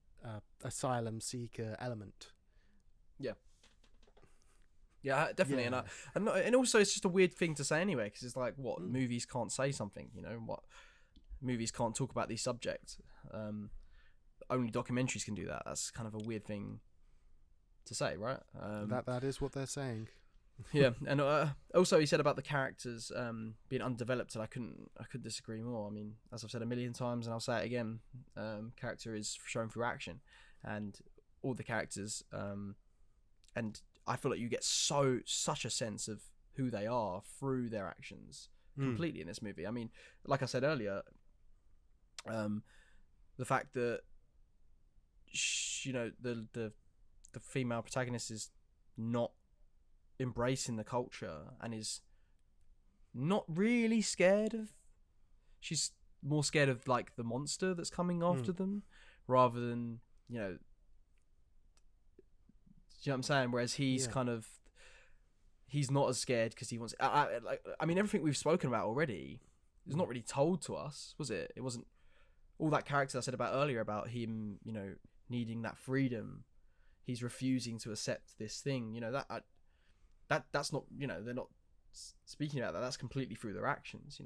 asylum seeker element. Yeah, definitely. And also it's just a weird thing to say anyway, because it's like, what, movies can't say something, what movies can't talk about these subjects. Only documentaries can do that. That's kind of a weird thing to say, right? That is what they're saying. Yeah, and also he said about the characters being undeveloped, and I couldn't disagree more. I mean, as I've said a million times, and I'll say it again, character is shown through action, and all the characters, and I feel like you get such a sense of who they are through their actions completely in this movie. I mean, like I said earlier, the fact that the female protagonist is not embracing the culture and is not really scared of, she's more scared of like the monster that's coming after them, rather than you know what I'm saying, whereas he's kind of, he's not as scared because he wants I mean, everything we've spoken about already is not really told to us, was it? It wasn't all that character I said about earlier about him, needing that freedom. He's refusing to accept this thing, that's not, they're not speaking about that. That's completely through their actions,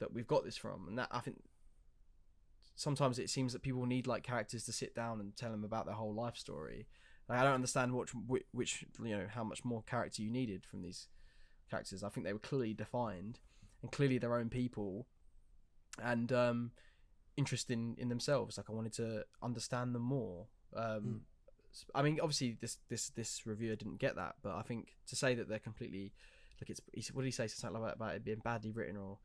that we've got this from. And that, I think sometimes it seems that people need like characters to sit down and tell them about their whole life story. Like, I don't understand which how much more character you needed from these characters. I think they were clearly defined and clearly their own people, and interested in themselves. Like, I wanted to understand them more. I mean, obviously this reviewer didn't get that, but I think to say that they're completely, like, what did he say? Something like about it being badly written, or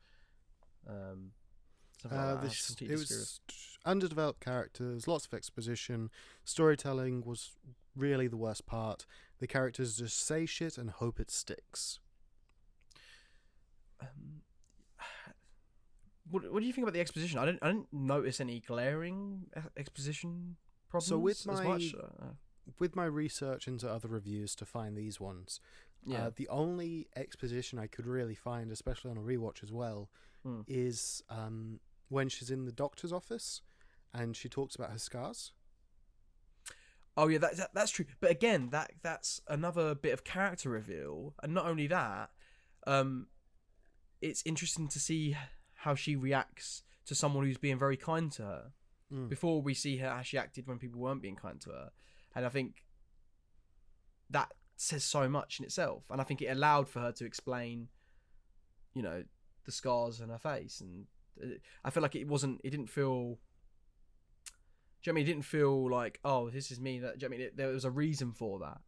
something like that. It was underdeveloped characters, lots of exposition, storytelling was really the worst part. The characters just say shit and hope it sticks. What do you think about the exposition? I didn't notice any glaring exposition problems. So with my research into other reviews to find these ones, the only exposition I could really find, especially on a rewatch as well, is when she's in the doctor's office and she talks about her scars. Oh yeah, that's true. But again, that's another bit of character reveal, and not only that, it's interesting to see how she reacts to someone who's being very kind to her. Before we see her how she acted when people weren't being kind to her, and I think that says so much in itself. And I think it allowed for her to explain, the scars on her face, and I feel like it didn't feel. Do you know what I mean? It didn't feel like, oh, this is me. That, do you know what I mean? There was a reason for that,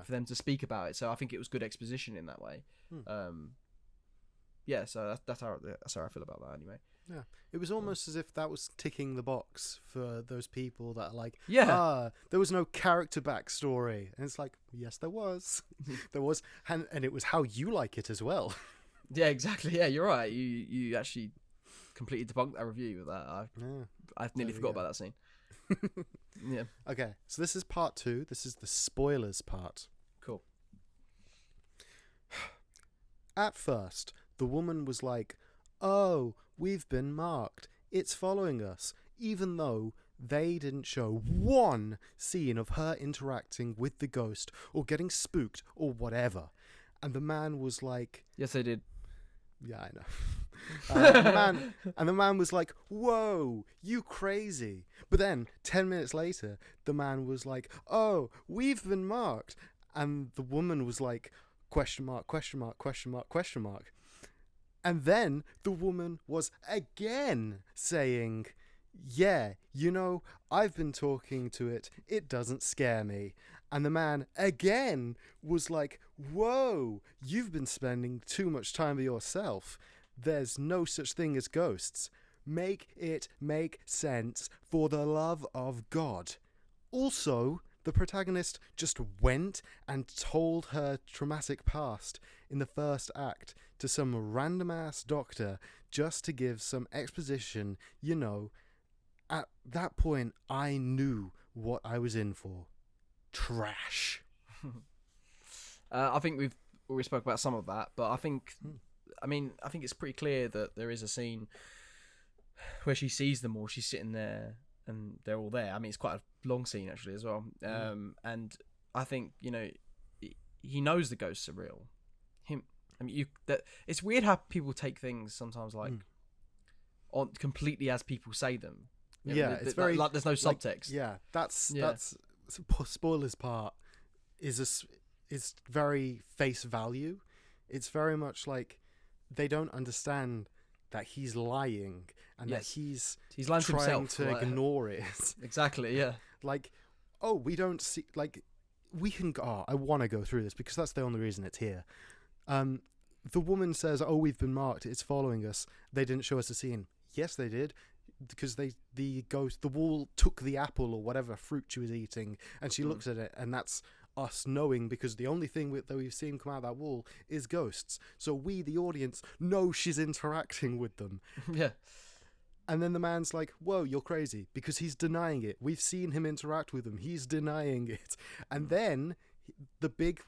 for them to speak about it. So I think it was good exposition in that way. So that's how I feel about that anyway. Yeah, it was almost as if that was ticking the box for those people that are like, there was no character backstory. And it's like, yes, there was. There was, and it was how you like it as well. Yeah, exactly. Yeah, you're right. You actually completely debunked that review with that. I've nearly forgot about that scene. Yeah. Okay, so this is part 2. This is the spoilers part. Cool. At first, the woman was like, oh, we've been marked. It's following us. Even though they didn't show one scene of her interacting with the ghost or getting spooked or whatever. And the man was like, Yes, they did. yeah, I know. The man was like, whoa, you crazy. But then 10 minutes later, the man was like, oh, we've been marked. And the woman was like, question mark, question mark, question mark, question mark. And then the woman was again saying, yeah, you know, I've been talking to it. It doesn't scare me. And the man again was like, whoa, you've been spending too much time with yourself. There's no such thing as ghosts. Make it make sense, for the love of God. Also, the protagonist just went and told her traumatic past in the first act to some random-ass doctor just to give some exposition. You know, at that point, I knew what I was in for. Trash. I think we've already spoke about some of that, but I think it's pretty clear that there is a scene where she sees them all. She's sitting there and they're all there. I mean, it's quite a long scene actually as well. And I think, you know, he knows the ghosts are real. It's weird how people take things sometimes like on completely as people say them. It's very like there's no subtext. That's spoilers part is very face value. It's very much like they don't understand that he's lying and that he's lying to trying himself, to ignore it. Exactly, yeah. Like, oh, we don't see, like, we can go, I want to go through this because that's the only reason it's here. The woman says, oh, we've been marked, it's following us. They didn't show us a scene. Yes, they did. Because the wall took the apple or whatever fruit she was eating, and she looks at it, and that's us knowing, because the only thing that we've seen come out of that wall is ghosts. So we, the audience, know she's interacting with them. Yeah. And then the man's like, whoa, you're crazy, because he's denying it. We've seen him interact with them. He's denying it. And then the big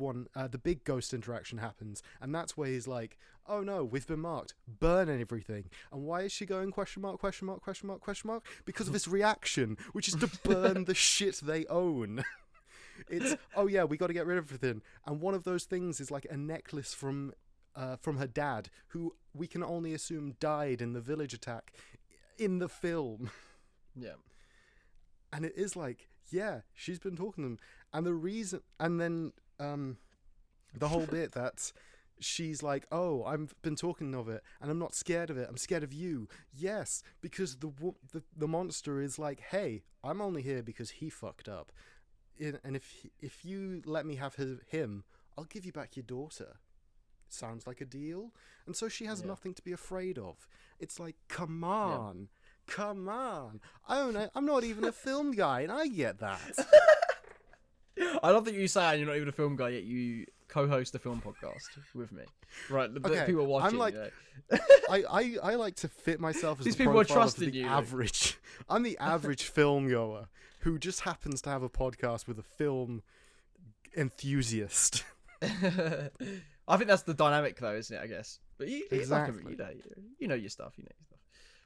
ghost interaction happens, and that's where he's like, oh no, we've been marked, burn everything. And why is she going question mark, question mark, question mark, question mark? Because of his reaction, which is to burn the shit they own. It's, oh yeah, we got to get rid of everything. And one of those things is like a necklace from her dad, who we can only assume died in the village attack in the film. Yeah. And it is like, yeah, she's been talking to them. And the reason, and then the whole bit that she's like, oh, I've been talking of it, and I'm not scared of it. I'm scared of you. Yes, because the monster is like, hey, I'm only here because he fucked up. And if you let me have him, I'll give you back your daughter. Sounds like a deal. And so she has nothing to be afraid of. It's like, come on. Yeah. Come on. I'm not even a film guy, and I get that. I don't think you say you're not even a film guy, yet you co-host a film podcast with me. Right, the people are watching. I'm like, you know. I like to fit myself as these the people are profile trusting of the you. average. I'm the average film goer who just happens to have a podcast with a film enthusiast. I think that's the dynamic, though, isn't it? I guess, but exactly. You know your stuff.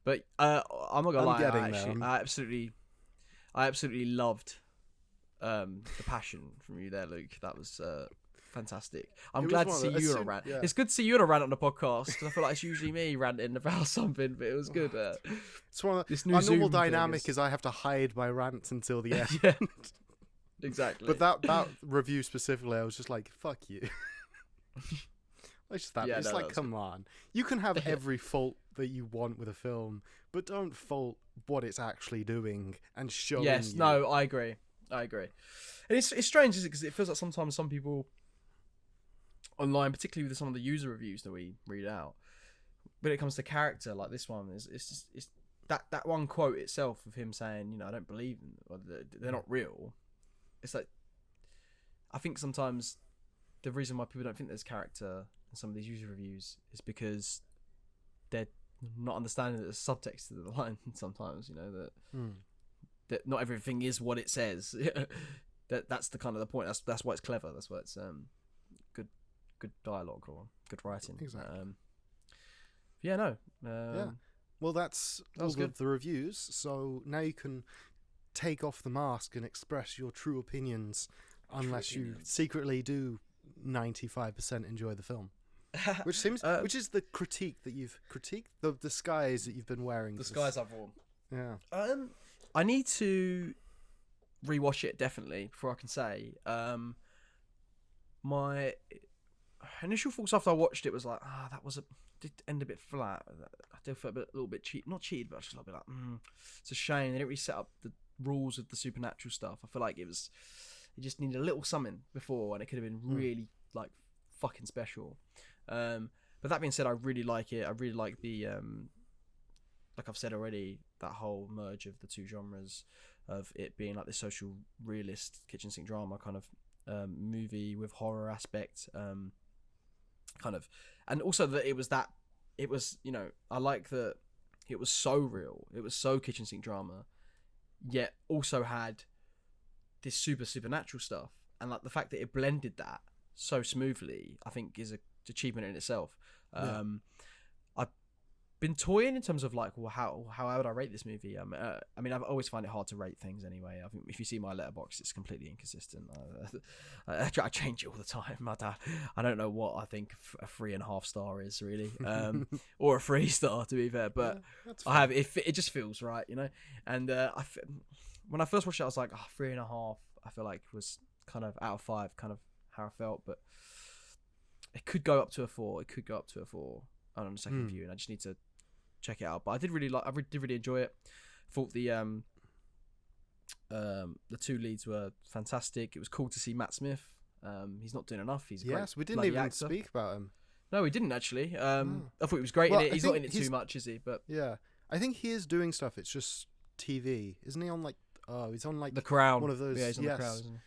But I'm not gonna lie. I absolutely loved the passion from you there, Luke. That was fantastic. I'm glad to see you on a rant. Yeah. It's good to see you on a rant on the podcast, because I feel like it's usually me ranting about something, but it was good. It's one of my normal dynamic is I have to hide my rants until the end. Yeah, exactly. But that review specifically, I was just like, fuck you. It's come on. You can have every fault that you want with a film, but don't fault what it's actually doing and showing you. No, I agree. And it's strange, isn't it? Because it feels like sometimes some people online, particularly with some of the user reviews that we read out, when it comes to character like this one, it's that one quote itself of him saying, you know, I don't believe them, or they're not real. It's like, I think sometimes the reason why people don't think there's character in some of these user reviews is because they're not understanding that there's subtext to the line sometimes, you know, that not everything is what it says. That's the kind of the point. That's why it's clever. That's why it's good dialogue or good writing. Exactly. yeah, no. Yeah. Well, that's That was all good. of the reviews. So now you can take off the mask and express your true opinions, unless you secretly do 95% enjoy the film. Which seems, which is the critique that you've critiqued the disguise that you've been wearing. The skies I've worn. Yeah. I need to rewatch it definitely before I can say. My initial thoughts after I watched it was like, did end a bit flat. I did feel a little bit cheat, not cheated, but just a little bit like, it's a shame they didn't really set up the rules of the supernatural stuff. I feel like it just needed a little something before, and it could have been really like fucking special. But that being said, I really like it. I really like the like I've said already, that whole merge of the two genres, of it being like the social realist kitchen sink drama kind of movie with horror aspect, kind of, and also that it was I like that it was so real, it was so kitchen sink drama, yet also had this supernatural stuff, and like the fact that it blended that so smoothly, I think is a achievement in itself. I've been toying in terms of like, well, how would I rate this movie? I mean, I've always find it hard to rate things anyway. I think if you see my letterbox, it's completely inconsistent. I change it all the time. I don't know what I think a 3.5 star is really, or a 3 star to be fair. But yeah, I have it just feels right, you know. And when I first watched it, I was like, 3.5. I feel like was kind of out of 5, kind of how I felt, but it could go up to a 4. It could go up to a 4 on a second view, and I just need to check it out. But I did really enjoy it. Thought the two leads were fantastic. It was cool to see Matt Smith. He's not doing enough. He's a great we didn't even actor. speak about him. No, we didn't actually. I thought he was great in it. He's not in it too much, is he? But yeah, I think he is doing stuff. It's just TV, isn't he? On like, he's on like The Crown. one of those. Yeah, he's on The Crown, isn't he?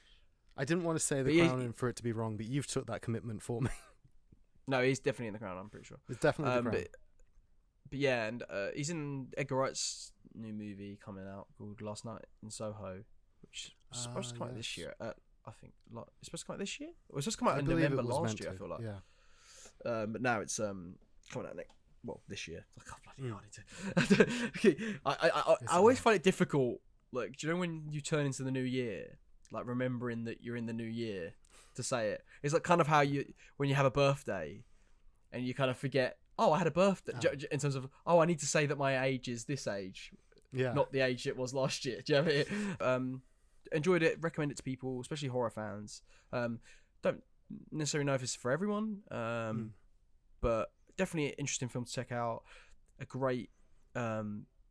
I didn't want to say The Crown and for it to be wrong, but you've took that commitment for me. No, he's definitely in The Crown. I'm pretty sure. It's definitely The Crown. But yeah, and he's in Edgar Wright's new movie coming out called Last Night in Soho, which is supposed to come out this year. I think it's supposed to come out this year. Or it's supposed to come out in November last year. I feel like. Yeah. But now it's coming out this year. I can't bloody hell, I need to. I always find it difficult. Like, do you know when you turn into the new year, like remembering that you're in the new year to say it? It's like kind of how when you have a birthday, and you kind of forget. Oh, I had a birthday. In terms of, I need to say that my age is this age, not the age it was last year. Do you have it? Enjoyed it. Recommend it to people, especially horror fans. Don't necessarily know if it's for everyone, but definitely an interesting film to check out. A great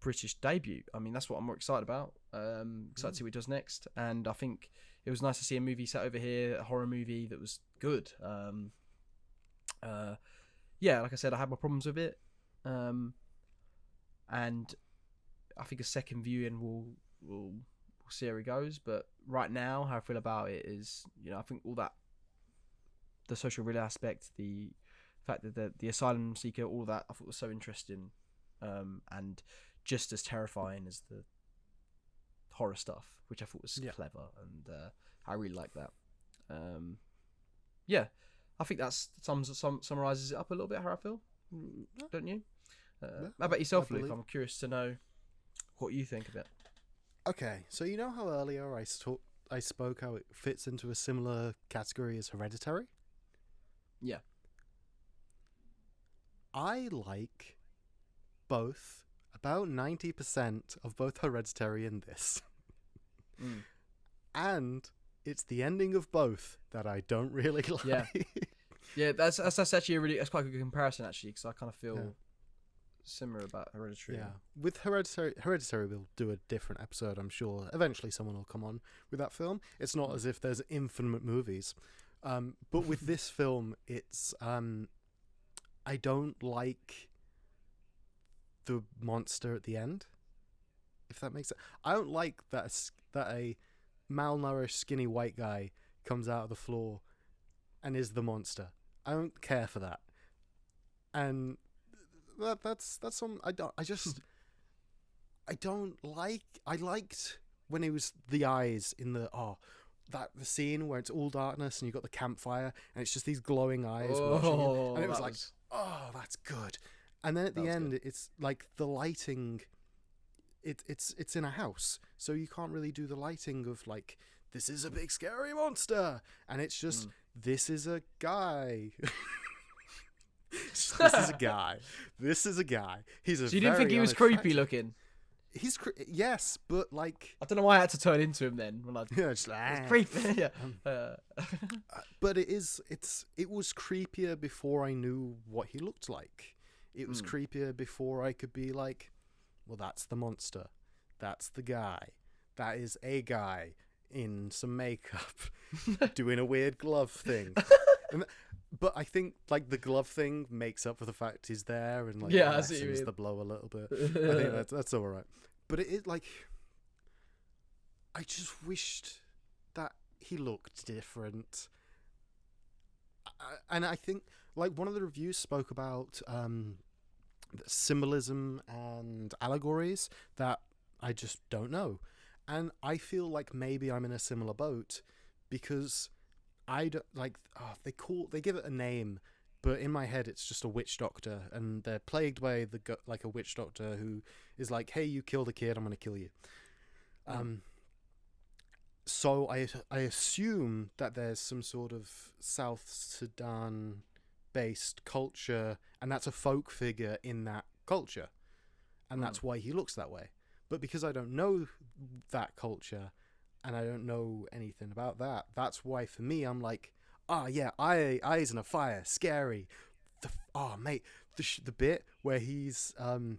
British debut. I mean, that's what I'm more excited about. Excited to see what he does next. And I think it was nice to see a movie set over here, a horror movie that was good. Yeah, like I said, I had my problems with it, and I think a second viewing will see how it goes. But right now, how I feel about it is, I think all that, the social real aspect, the fact that the asylum seeker, all that, I thought was so interesting, and just as terrifying as the horror stuff, which I thought was clever, and I really like that. Yeah. I think that summarizes it up a little bit how I feel, don't you? How about yourself, Luke? I'm curious to know what you think of it. Okay, so you know how earlier I spoke how it fits into a similar category as Hereditary? Yeah. I like about 90% of both Hereditary and this. And it's the ending of both that I don't really like. Yeah, that's actually that's quite a good comparison actually, because I kind of feel similar about Hereditary. Yeah, with Hereditary we'll do a different episode, I'm sure. Eventually someone will come on with that film. It's not as if there's infinite movies. But with this film, it's I don't like the monster at the end, if that makes sense. I don't like that a malnourished skinny white guy comes out of the floor and is the monster. I don't care for that, and that's some I don't like. I liked when it was the eyes in the the scene where it's all darkness and you've got the campfire and it's just these glowing eyes watching you, and it was like, that's good. And then at That the was end, good. it's like the lighting. It's in a house, so you can't really do the lighting of like this is a big scary monster, and it's just this is a guy. This is a guy. This is a guy. He's a. So you didn't think very he was creepy unattractive- looking? Yes, but like I don't know why I had to turn into him then when I. yeah, just like, It's creepy. Yeah. but it was creepier before I knew what he looked like. It was creepier before I could be like, well, that's the monster. That's the guy. That is a guy in some makeup doing a weird glove thing. But I think like the glove thing makes up for the fact he's there and like Yeah, I see what you lessens mean. the blow a little bit. I think that's all right. But it like I just wished that he looked different. And I think like one of the reviews spoke about symbolism and allegories that I just don't know. And I feel like maybe I'm in a similar boat because I don't like they give it a name, but in my head it's just a witch doctor, and they're plagued by like a witch doctor who is like, hey, you killed a kid, I'm gonna kill you. So I assume that there's some sort of South Sudan based culture, and that's a folk figure in that culture, and that's why he looks that way. But because I don't know that culture and I don't know anything about that, that's why for me I'm like, yeah, eyes in a fire, scary. Mate, the bit where he's what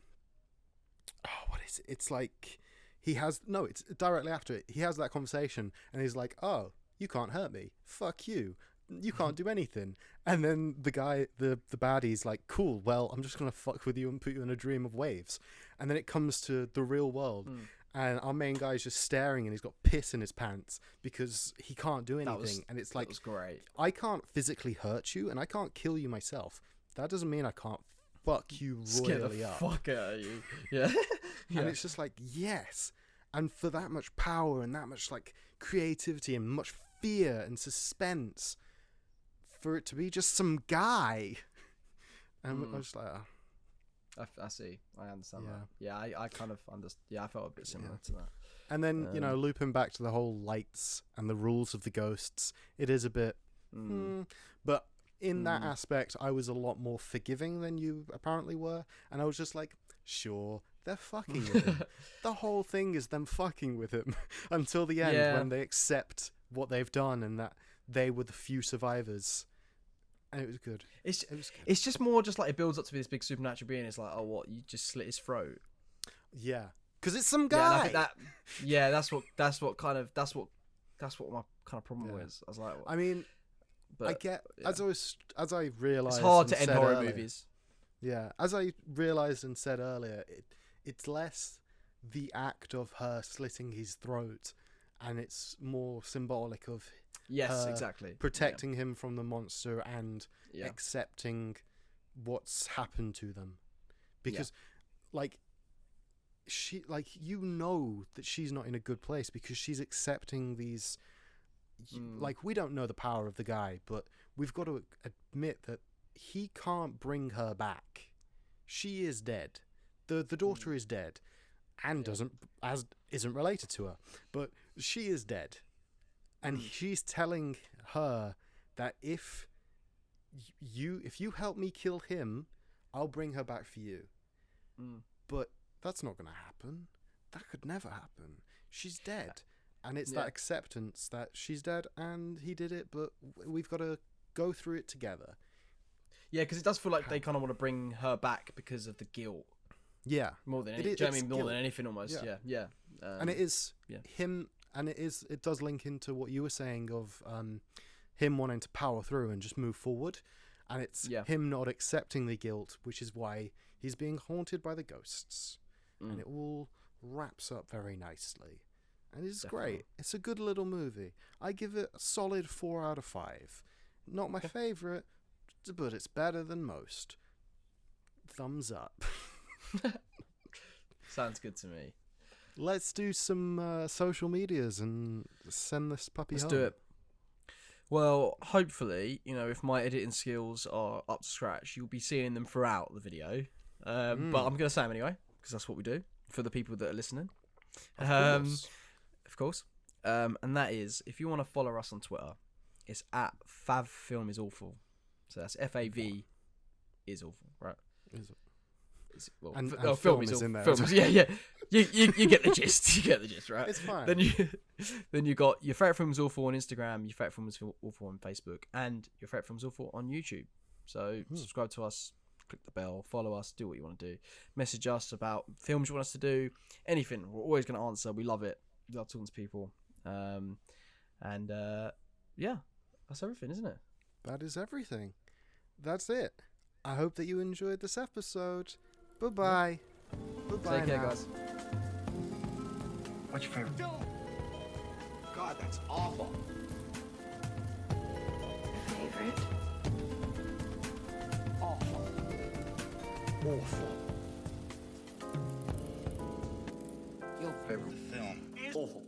is it? It's like it's directly after it. He has that conversation and he's like, oh, you can't hurt me. Fuck you. You can't do anything. And then the guy, the baddie's like, cool, well, I'm just going to fuck with you and put you in a dream of waves. And then it comes to the real world. And our main guy's just staring and he's got piss in his pants because he can't do anything. And it's like, that was great. I can't physically hurt you and I can't kill you myself. That doesn't mean I can't fuck you Scare royally the up. fuck out of you. Yeah. And it's just like, yes. And for that much power and that much like creativity and much fear and suspense, for it to be just some guy. And I was like, I see. I understand Yeah. that. Yeah, I kind of understand. Yeah, I felt a bit similar to that. and then, looping back to the whole lights and the rules of the ghosts, it is a bit, but in that aspect, I was a lot more forgiving than you apparently were. And I was just like, sure, they're fucking with him. The whole thing is them fucking with him until the end when they accept what they've done and that they were the few survivors. And it was good. It's It was good. it's just more just like it builds up to be this big supernatural being. It's like, oh, what, you just slit his throat? Yeah. Because it's some Yeah, and I guy. think that's what my kind of problem was. I was like, I mean, but I get, yeah. as I realized, It's hard and to end said horror earlier- movies. Yeah, as I realized and said earlier, it's less the act of her slitting his throat, and it's more symbolic of Yes, exactly. protecting him from the monster and Yeah. accepting what's happened to them. Because, like, she, like, you know that she's not in a good place because she's accepting these. Like, we don't know the power of the guy, but we've got to admit that he can't bring her back. She is dead. The daughter is dead, and isn't related to her, but she is dead, and she's telling her that if you help me kill him, I'll bring her back for you. But that's not going to happen. That could never happen. She's dead. And it's that acceptance that she's dead and he did it, but we've got to go through it together. Yeah, because it does feel like they kind of want to bring her back because of the guilt Yeah. more than It any, is- do you know what I it's mean? More guilt. than anything, almost. Yeah. And it is him, and it does link into what you were saying of him wanting to power through and just move forward. And it's him not accepting the guilt, which is why he's being haunted by the ghosts. And it all wraps up very nicely. And it's great. It's a good little movie. I give it a solid 4 out of 5. Not my favourite, but it's better than most. Thumbs up. Sounds good to me. Let's do some social medias and send this puppy Let's home. do it. Well, hopefully, if my editing skills are up to scratch, you'll be seeing them throughout the video. But I'm going to say them anyway, because that's what we do for the people that are listening. Of course. And that is, if you want to follow us on Twitter, it's at favfilmisawful. So that's FAV is awful, right? Well, and film is in there. Yeah. You get the gist. You get the gist, right? It's fine. Then you got your favorite films awful on Instagram, your favorite films awful on Facebook, and your favorite films awful on YouTube. So subscribe to us, click the bell, follow us, do what you want to do. Message us about films you want us to do, anything. We're always going to answer. We love it. We love talking to people. Yeah, that's everything, isn't it? That is everything. That's it. I hope that you enjoyed this episode. Bye-bye. Bye-bye. Take care, guys. What's your favorite? God, that's awful. Favorite? Awful. Awful. Your favorite film? Awful.